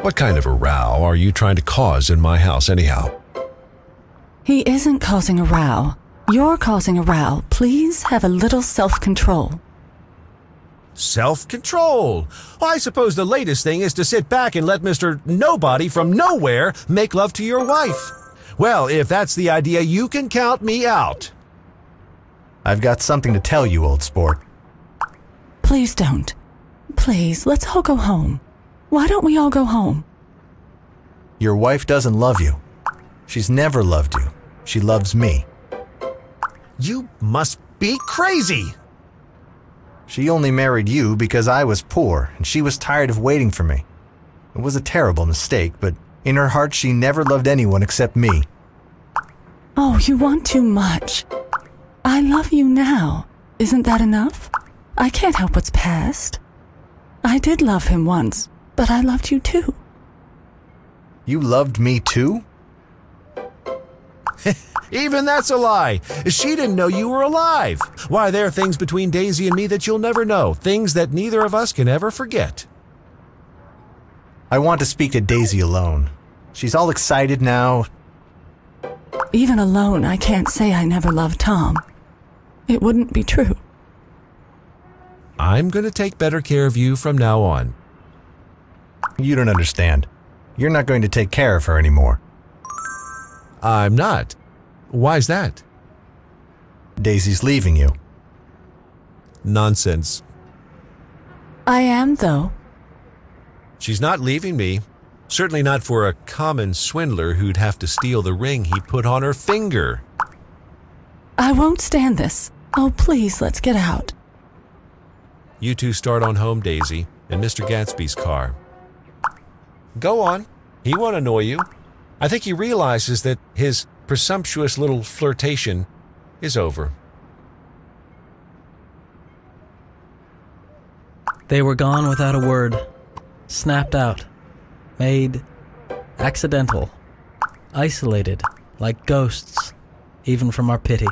What kind of a row are you trying to cause in my house anyhow? He isn't causing a row. You're causing a row. Please have a little self-control. Self-control? I suppose the latest thing is to sit back and let Mr. Nobody from nowhere make love to your wife. Well, if that's the idea, you can count me out. I've got something to tell you, old sport. Please don't. Please, let's all go home. Why don't we all go home? Your wife doesn't love you. She's never loved you. She loves me. You must be crazy. She only married you because I was poor and she was tired of waiting for me. It was a terrible mistake, but in her heart she never loved anyone except me. Oh, you want too much. I love you now. Isn't that enough? I can't help what's past. I did love him once, but I loved you too. You loved me too? Even that's a lie. She didn't know you were alive. Why, there are things between Daisy and me that you'll never know. Things that neither of us can ever forget. I want to speak to Daisy alone. She's all excited now. Even alone, I can't say I never loved Tom. It wouldn't be true. I'm going to take better care of you from now on. You don't understand. You're not going to take care of her anymore. I'm not. Why's that? Daisy's leaving you. Nonsense. I am, though. She's not leaving me. Certainly not for a common swindler who'd have to steal the ring he put on her finger. I won't stand this. Oh, please, let's get out. You two start on home, Daisy, in Mr. Gatsby's car. Go on. He won't annoy you. I think he realizes that his presumptuous little flirtation is over. They were gone without a word, snapped out, made accidental, isolated, like ghosts, even from our pity.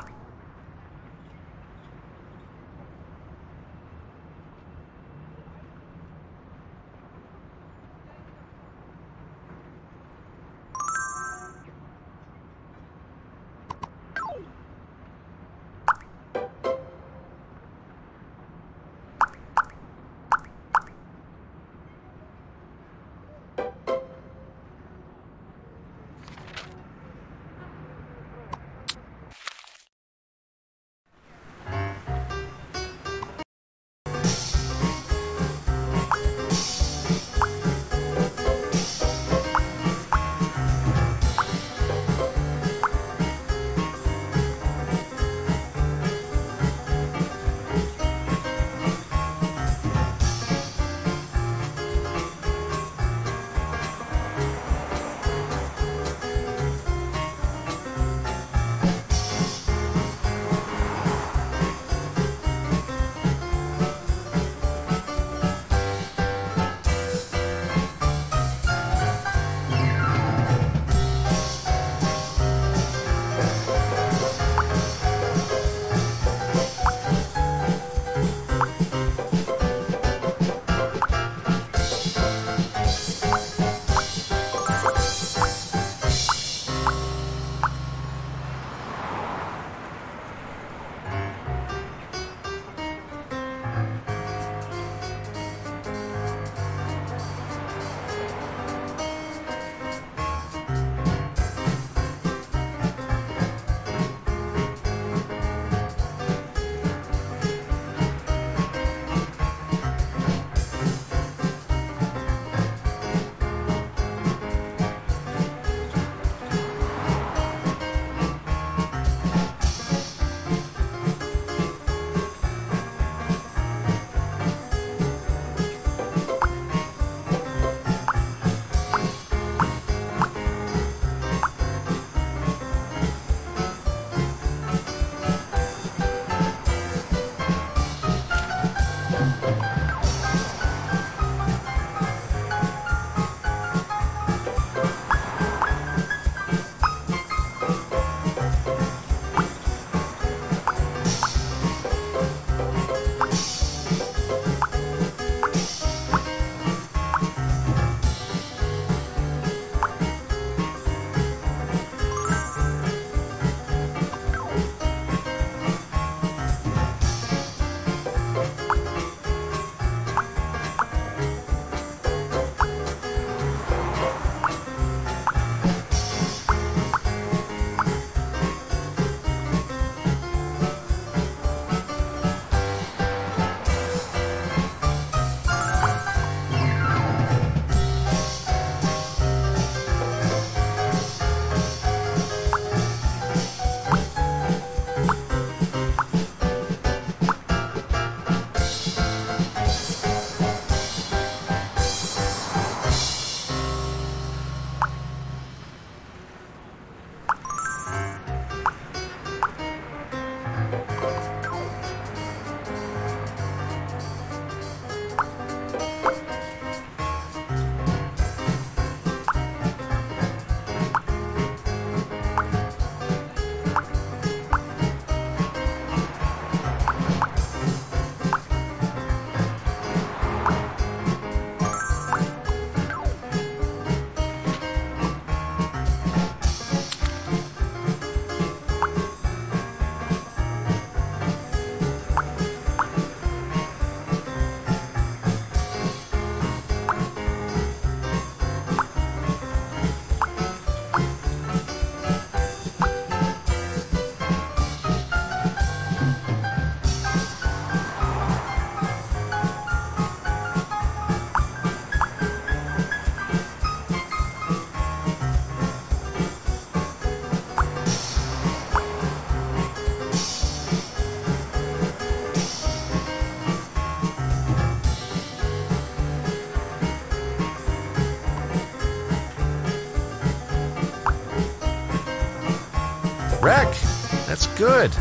Good.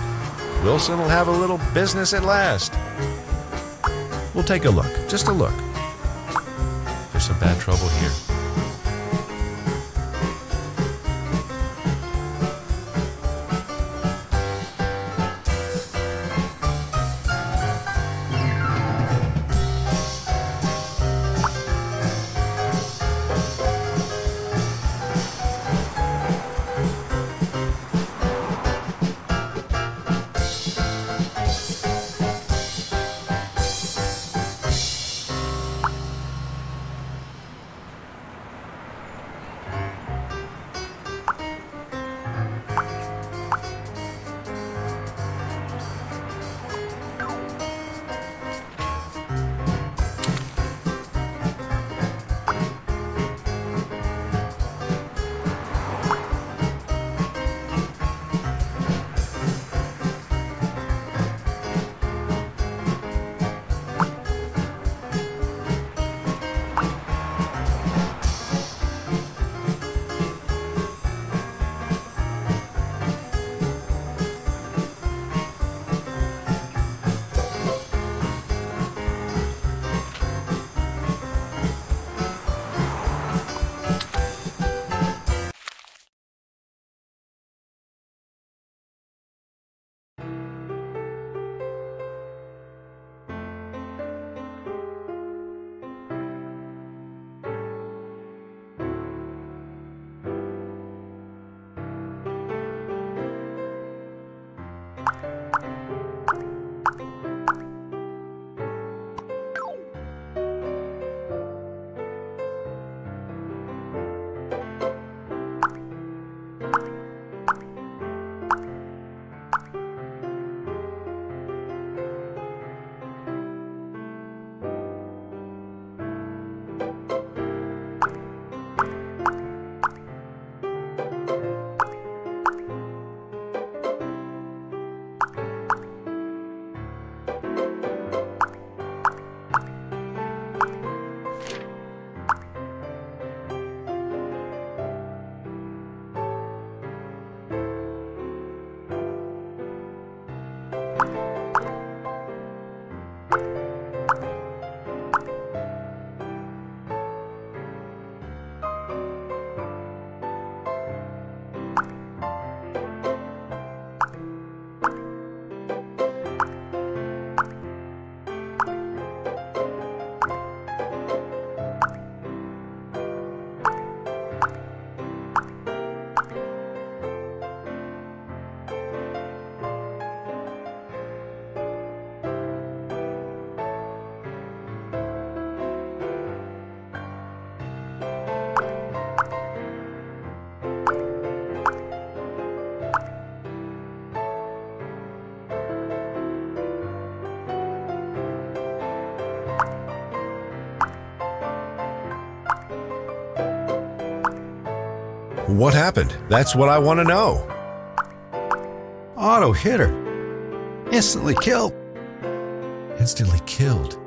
Wilson will have a little business at last. We'll take a look, just a look. There's some bad trouble here. What happened? That's what I want to know. Otto hit her. Instantly killed. Instantly killed.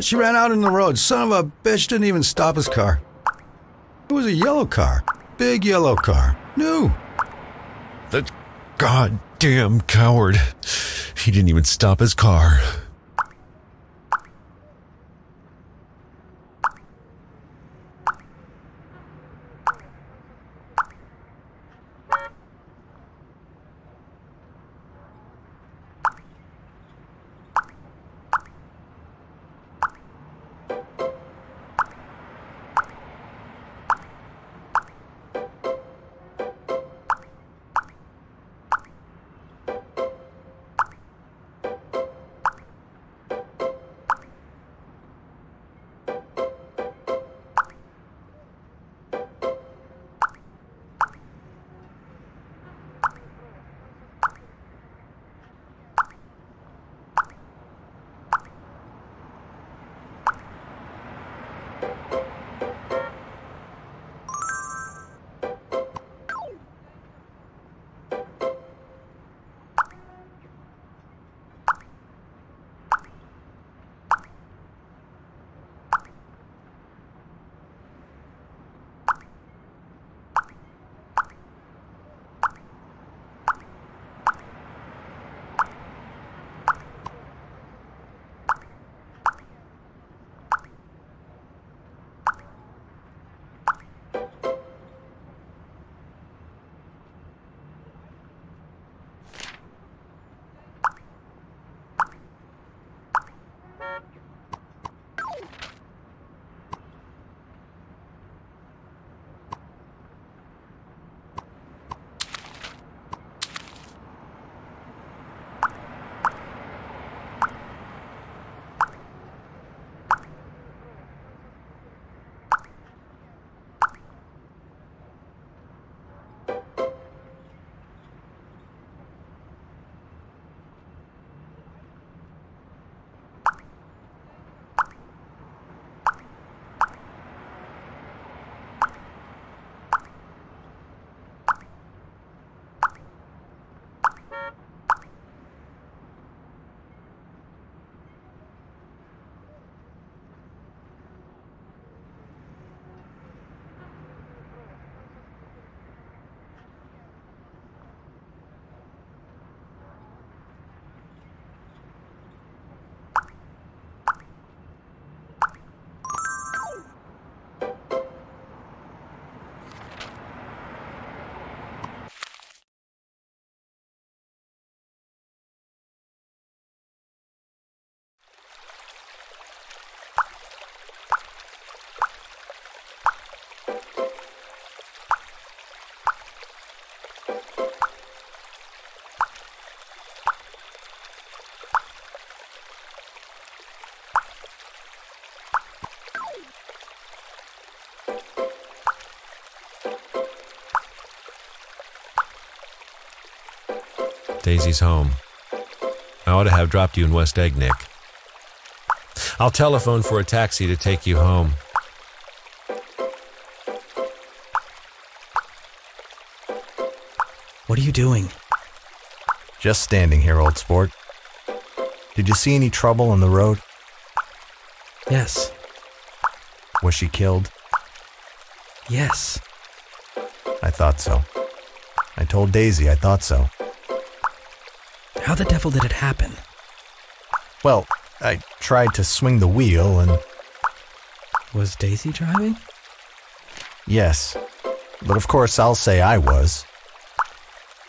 She ran out in the road. Son of a bitch, didn't even stop his car. It was a yellow car. Big yellow car. New. The goddamn coward. He didn't even stop his car. Daisy's home. I ought to have dropped you in West Egg, Nick. I'll telephone for a taxi to take you home. What are you doing? Just standing here, old sport. Did you see any trouble on the road? Yes. Was she killed? Yes. I thought so. I told Daisy I thought so. How the devil did it happen? Well, I tried to swing the wheel and... Was Daisy driving? Yes. But of course I'll say I was.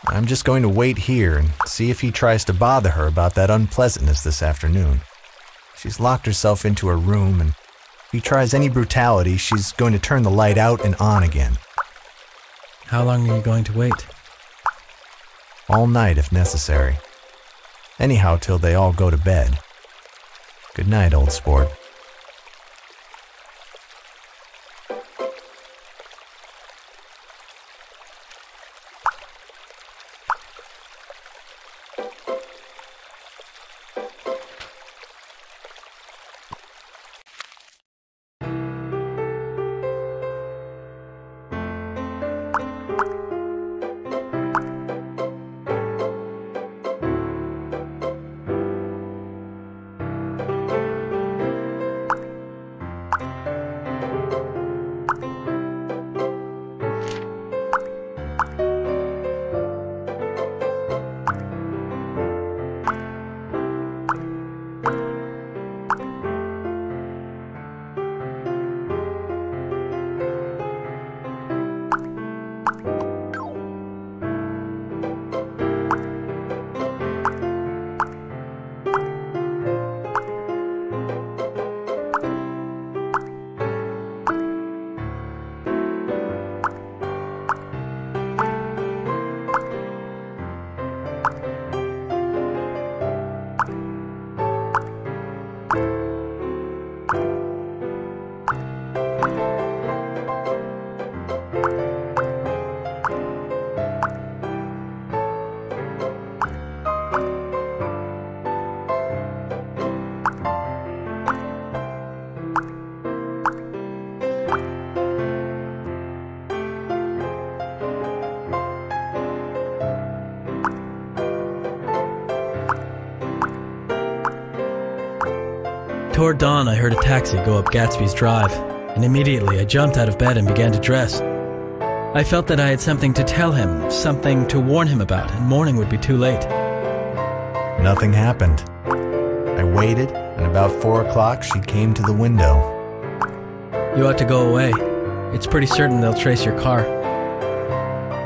I'm just going to wait here and see if he tries to bother her about that unpleasantness this afternoon. She's locked herself into her room, and if he tries any brutality, she's going to turn the light out and on again. How long are you going to wait? All night if necessary. Anyhow, till they all go to bed. Good night, old sport. toward dawn, I heard a taxi go up Gatsby's drive, and immediately I jumped out of bed and began to dress. I felt that I had something to tell him, something to warn him about, and morning would be too late. Nothing happened. I waited, and about 4 o'clock she came to the window. You ought to go away. It's pretty certain they'll trace your car.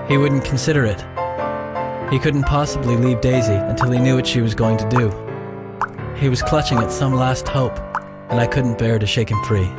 He wouldn't consider it. He couldn't possibly leave Daisy until he knew what she was going to do. He was clutching at some last hope, and I couldn't bear to shake him free.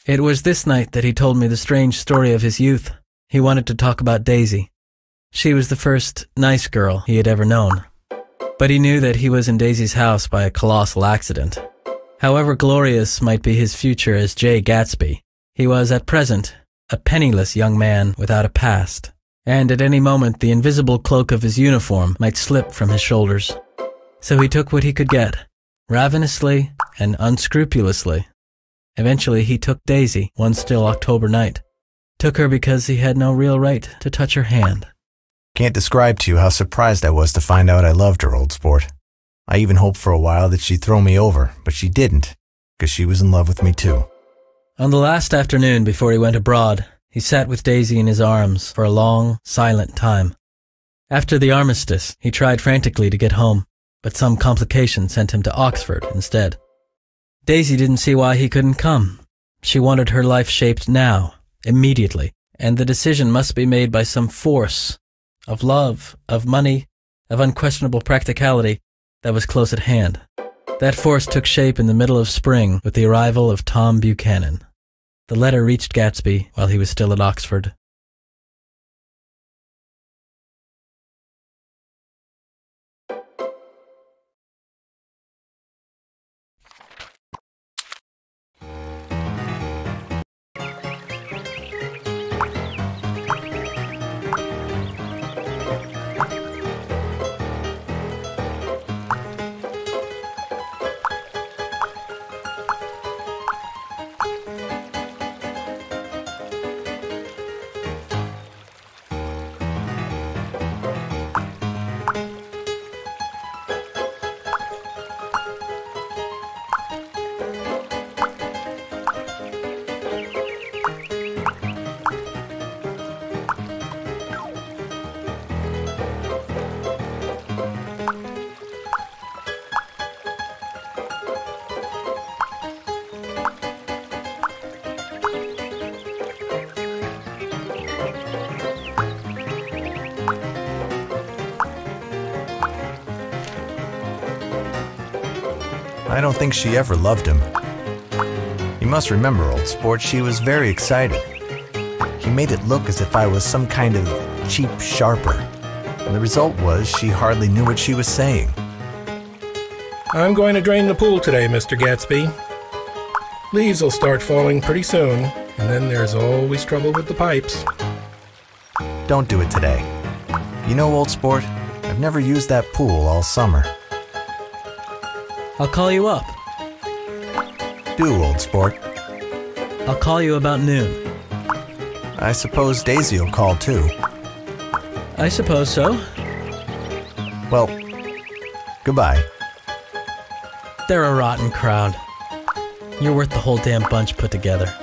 It was this night that he told me the strange story of his youth. He wanted to talk about Daisy. She was the first nice girl he had ever known. But he knew that he was in Daisy's house by a colossal accident. However glorious might be his future as J. Gatsby, he was at present a penniless young man without a past, and at any moment the invisible cloak of his uniform might slip from his shoulders. So he took what he could get, ravenously and unscrupulously. Eventually he took Daisy one still October night. Took her because he had no real right to touch her hand. Can't describe to you how surprised I was to find out I loved her, old sport. I even hoped for a while that she'd throw me over, but she didn't, because she was in love with me too. On the last afternoon before he went abroad, he sat with Daisy in his arms for a long, silent time. After the armistice, he tried frantically to get home, but some complication sent him to Oxford instead. Daisy didn't see why he couldn't come. She wanted her life shaped now, immediately, and the decision must be made by some force of love, of money, of unquestionable practicality that was close at hand. That force took shape in the middle of spring with the arrival of Tom Buchanan. The letter reached Gatsby while he was still at Oxford. I don't think she ever loved him. You must remember, old sport, she was very excited. He made it look as if I was some kind of cheap sharper. And the result was she hardly knew what she was saying. I'm going to drain the pool today, Mr. Gatsby. Leaves will start falling pretty soon, and then there's always trouble with the pipes. Don't do it today. You know, old sport, I've never used that pool all summer. I'll call you up. Do, old sport. I'll call you about noon. I suppose Daisy will call too. I suppose so. Well, goodbye. They're a rotten crowd. You're worth the whole damn bunch put together.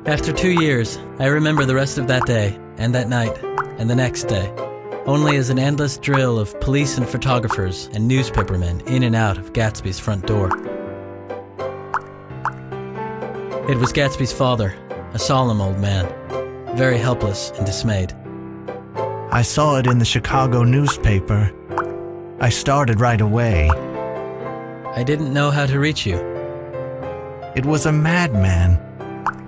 After 2 years, I remember the rest of that day, and that night, and the next day, only as an endless drill of police and photographers and newspapermen in and out of Gatsby's front door. It was Gatsby's father, a solemn old man, very helpless and dismayed. I saw it in the Chicago newspaper. I started right away. I didn't know how to reach you. It was a madman.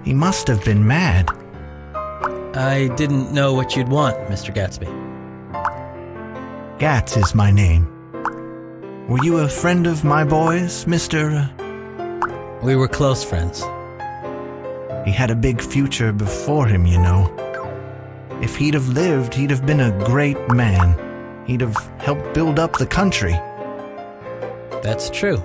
He must have been mad. I didn't know what you'd want, Mr. Gatsby. Gats is my name. Were you a friend of my boy's, Mr.? We were close friends. He had a big future before him, you know. If he'd have lived, he'd have been a great man. He'd have helped build up the country. That's true.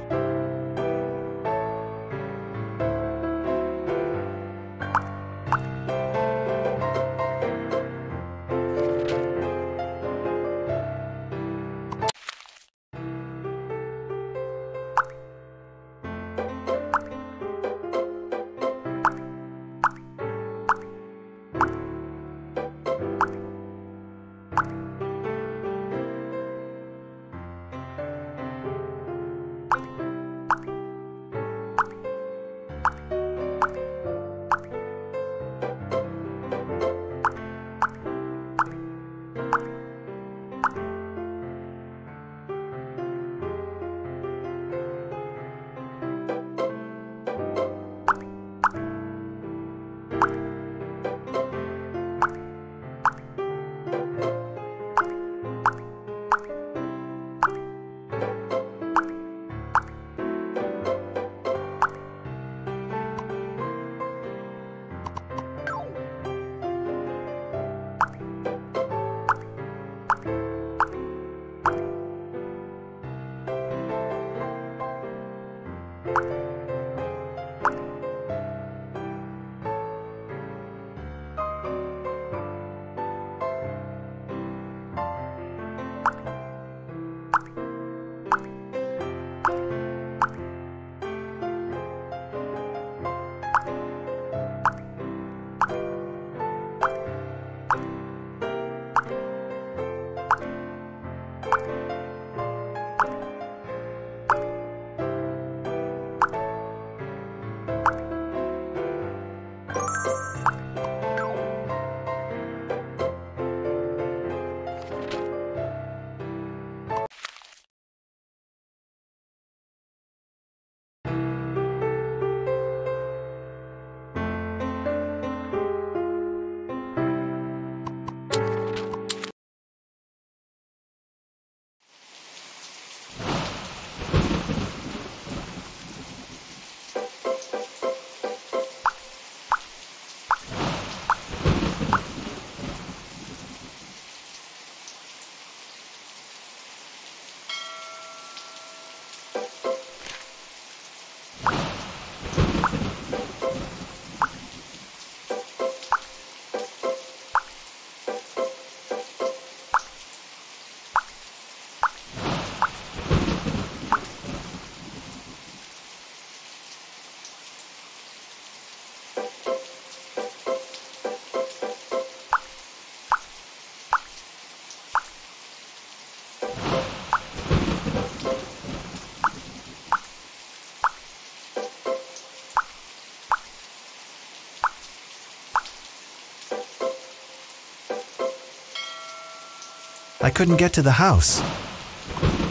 I couldn't get to the house.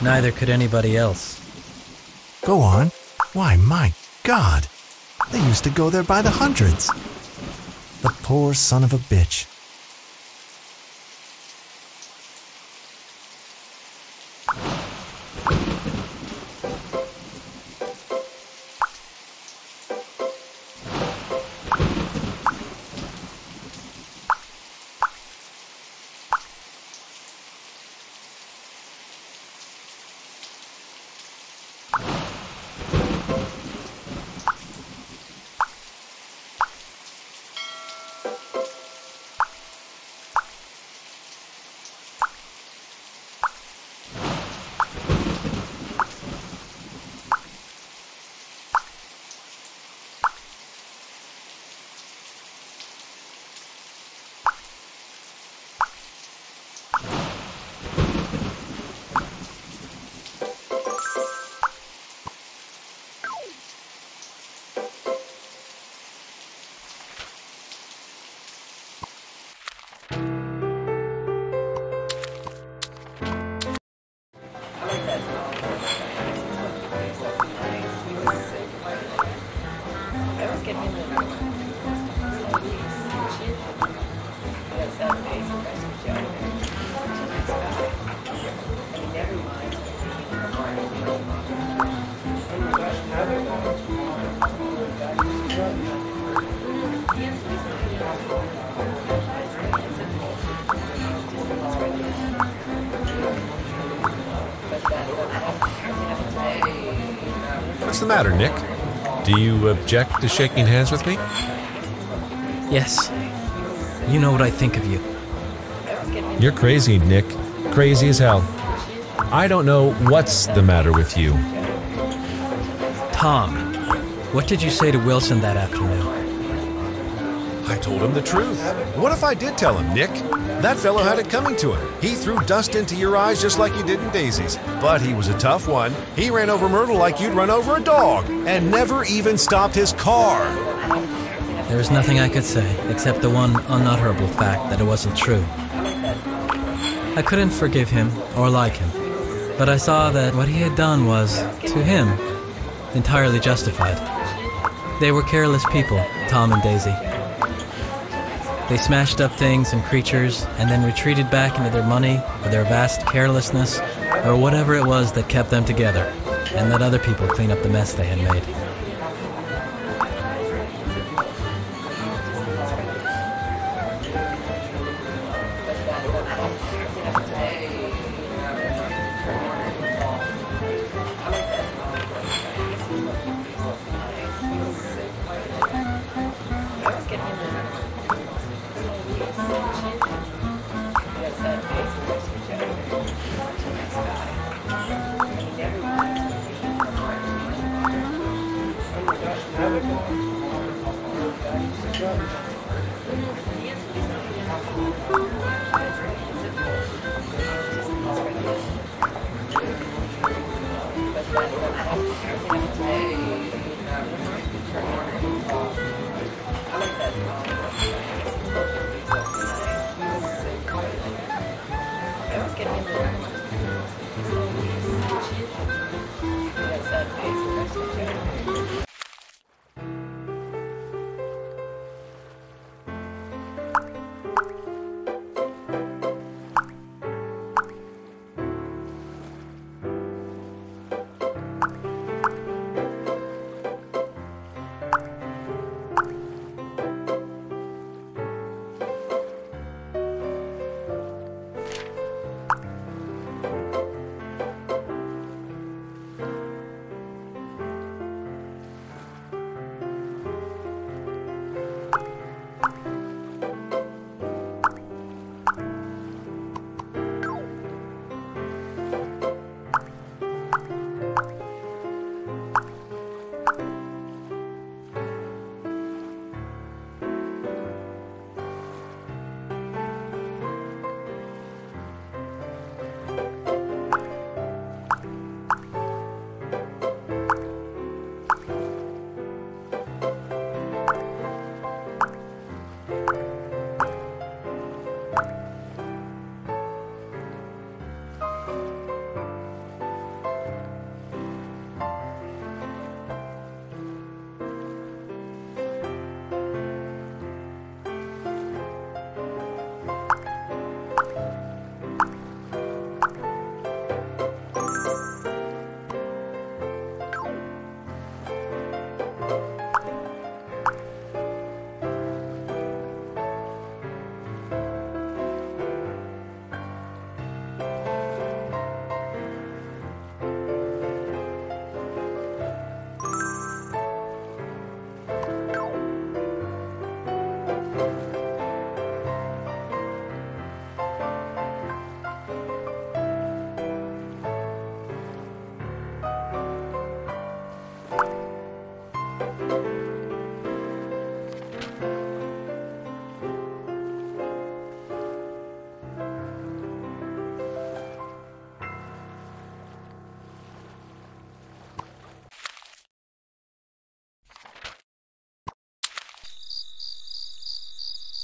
Neither could anybody else. Go on. Why, my God. They used to go there by the hundreds. The poor son of a bitch. What's the matter, Nick? Do you object to shaking hands with me? Yes. You know what I think of you. You're crazy, Nick. Crazy as hell. I don't know what's the matter with you. Tom, what did you say to Wilson that afternoon? I told him the truth. What if I did tell him, Nick? That fellow had it coming to him. He threw dust into your eyes just like you did in Daisy's. But he was a tough one. He ran over Myrtle like you'd run over a dog, and never even stopped his car. There was nothing I could say, except the one unutterable fact that it wasn't true. I couldn't forgive him or like him, but I saw that what he had done was, to him, entirely justified. They were careless people, Tom and Daisy. They smashed up things and creatures and then retreated back into their money or their vast carelessness or whatever it was that kept them together and let other people clean up the mess they had made.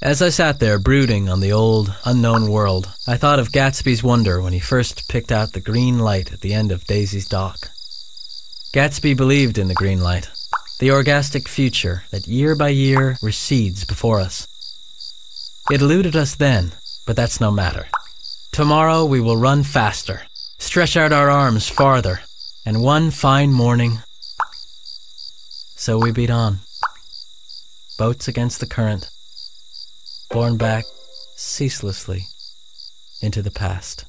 As I sat there brooding on the old, unknown world, I thought of Gatsby's wonder when he first picked out the green light at the end of Daisy's dock. Gatsby believed in the green light, the orgastic future that year by year recedes before us. It eluded us then, but that's no matter. Tomorrow we will run faster, stretch out our arms farther, And one fine morning, so we beat on. Boats against the current, borne back ceaselessly into the past.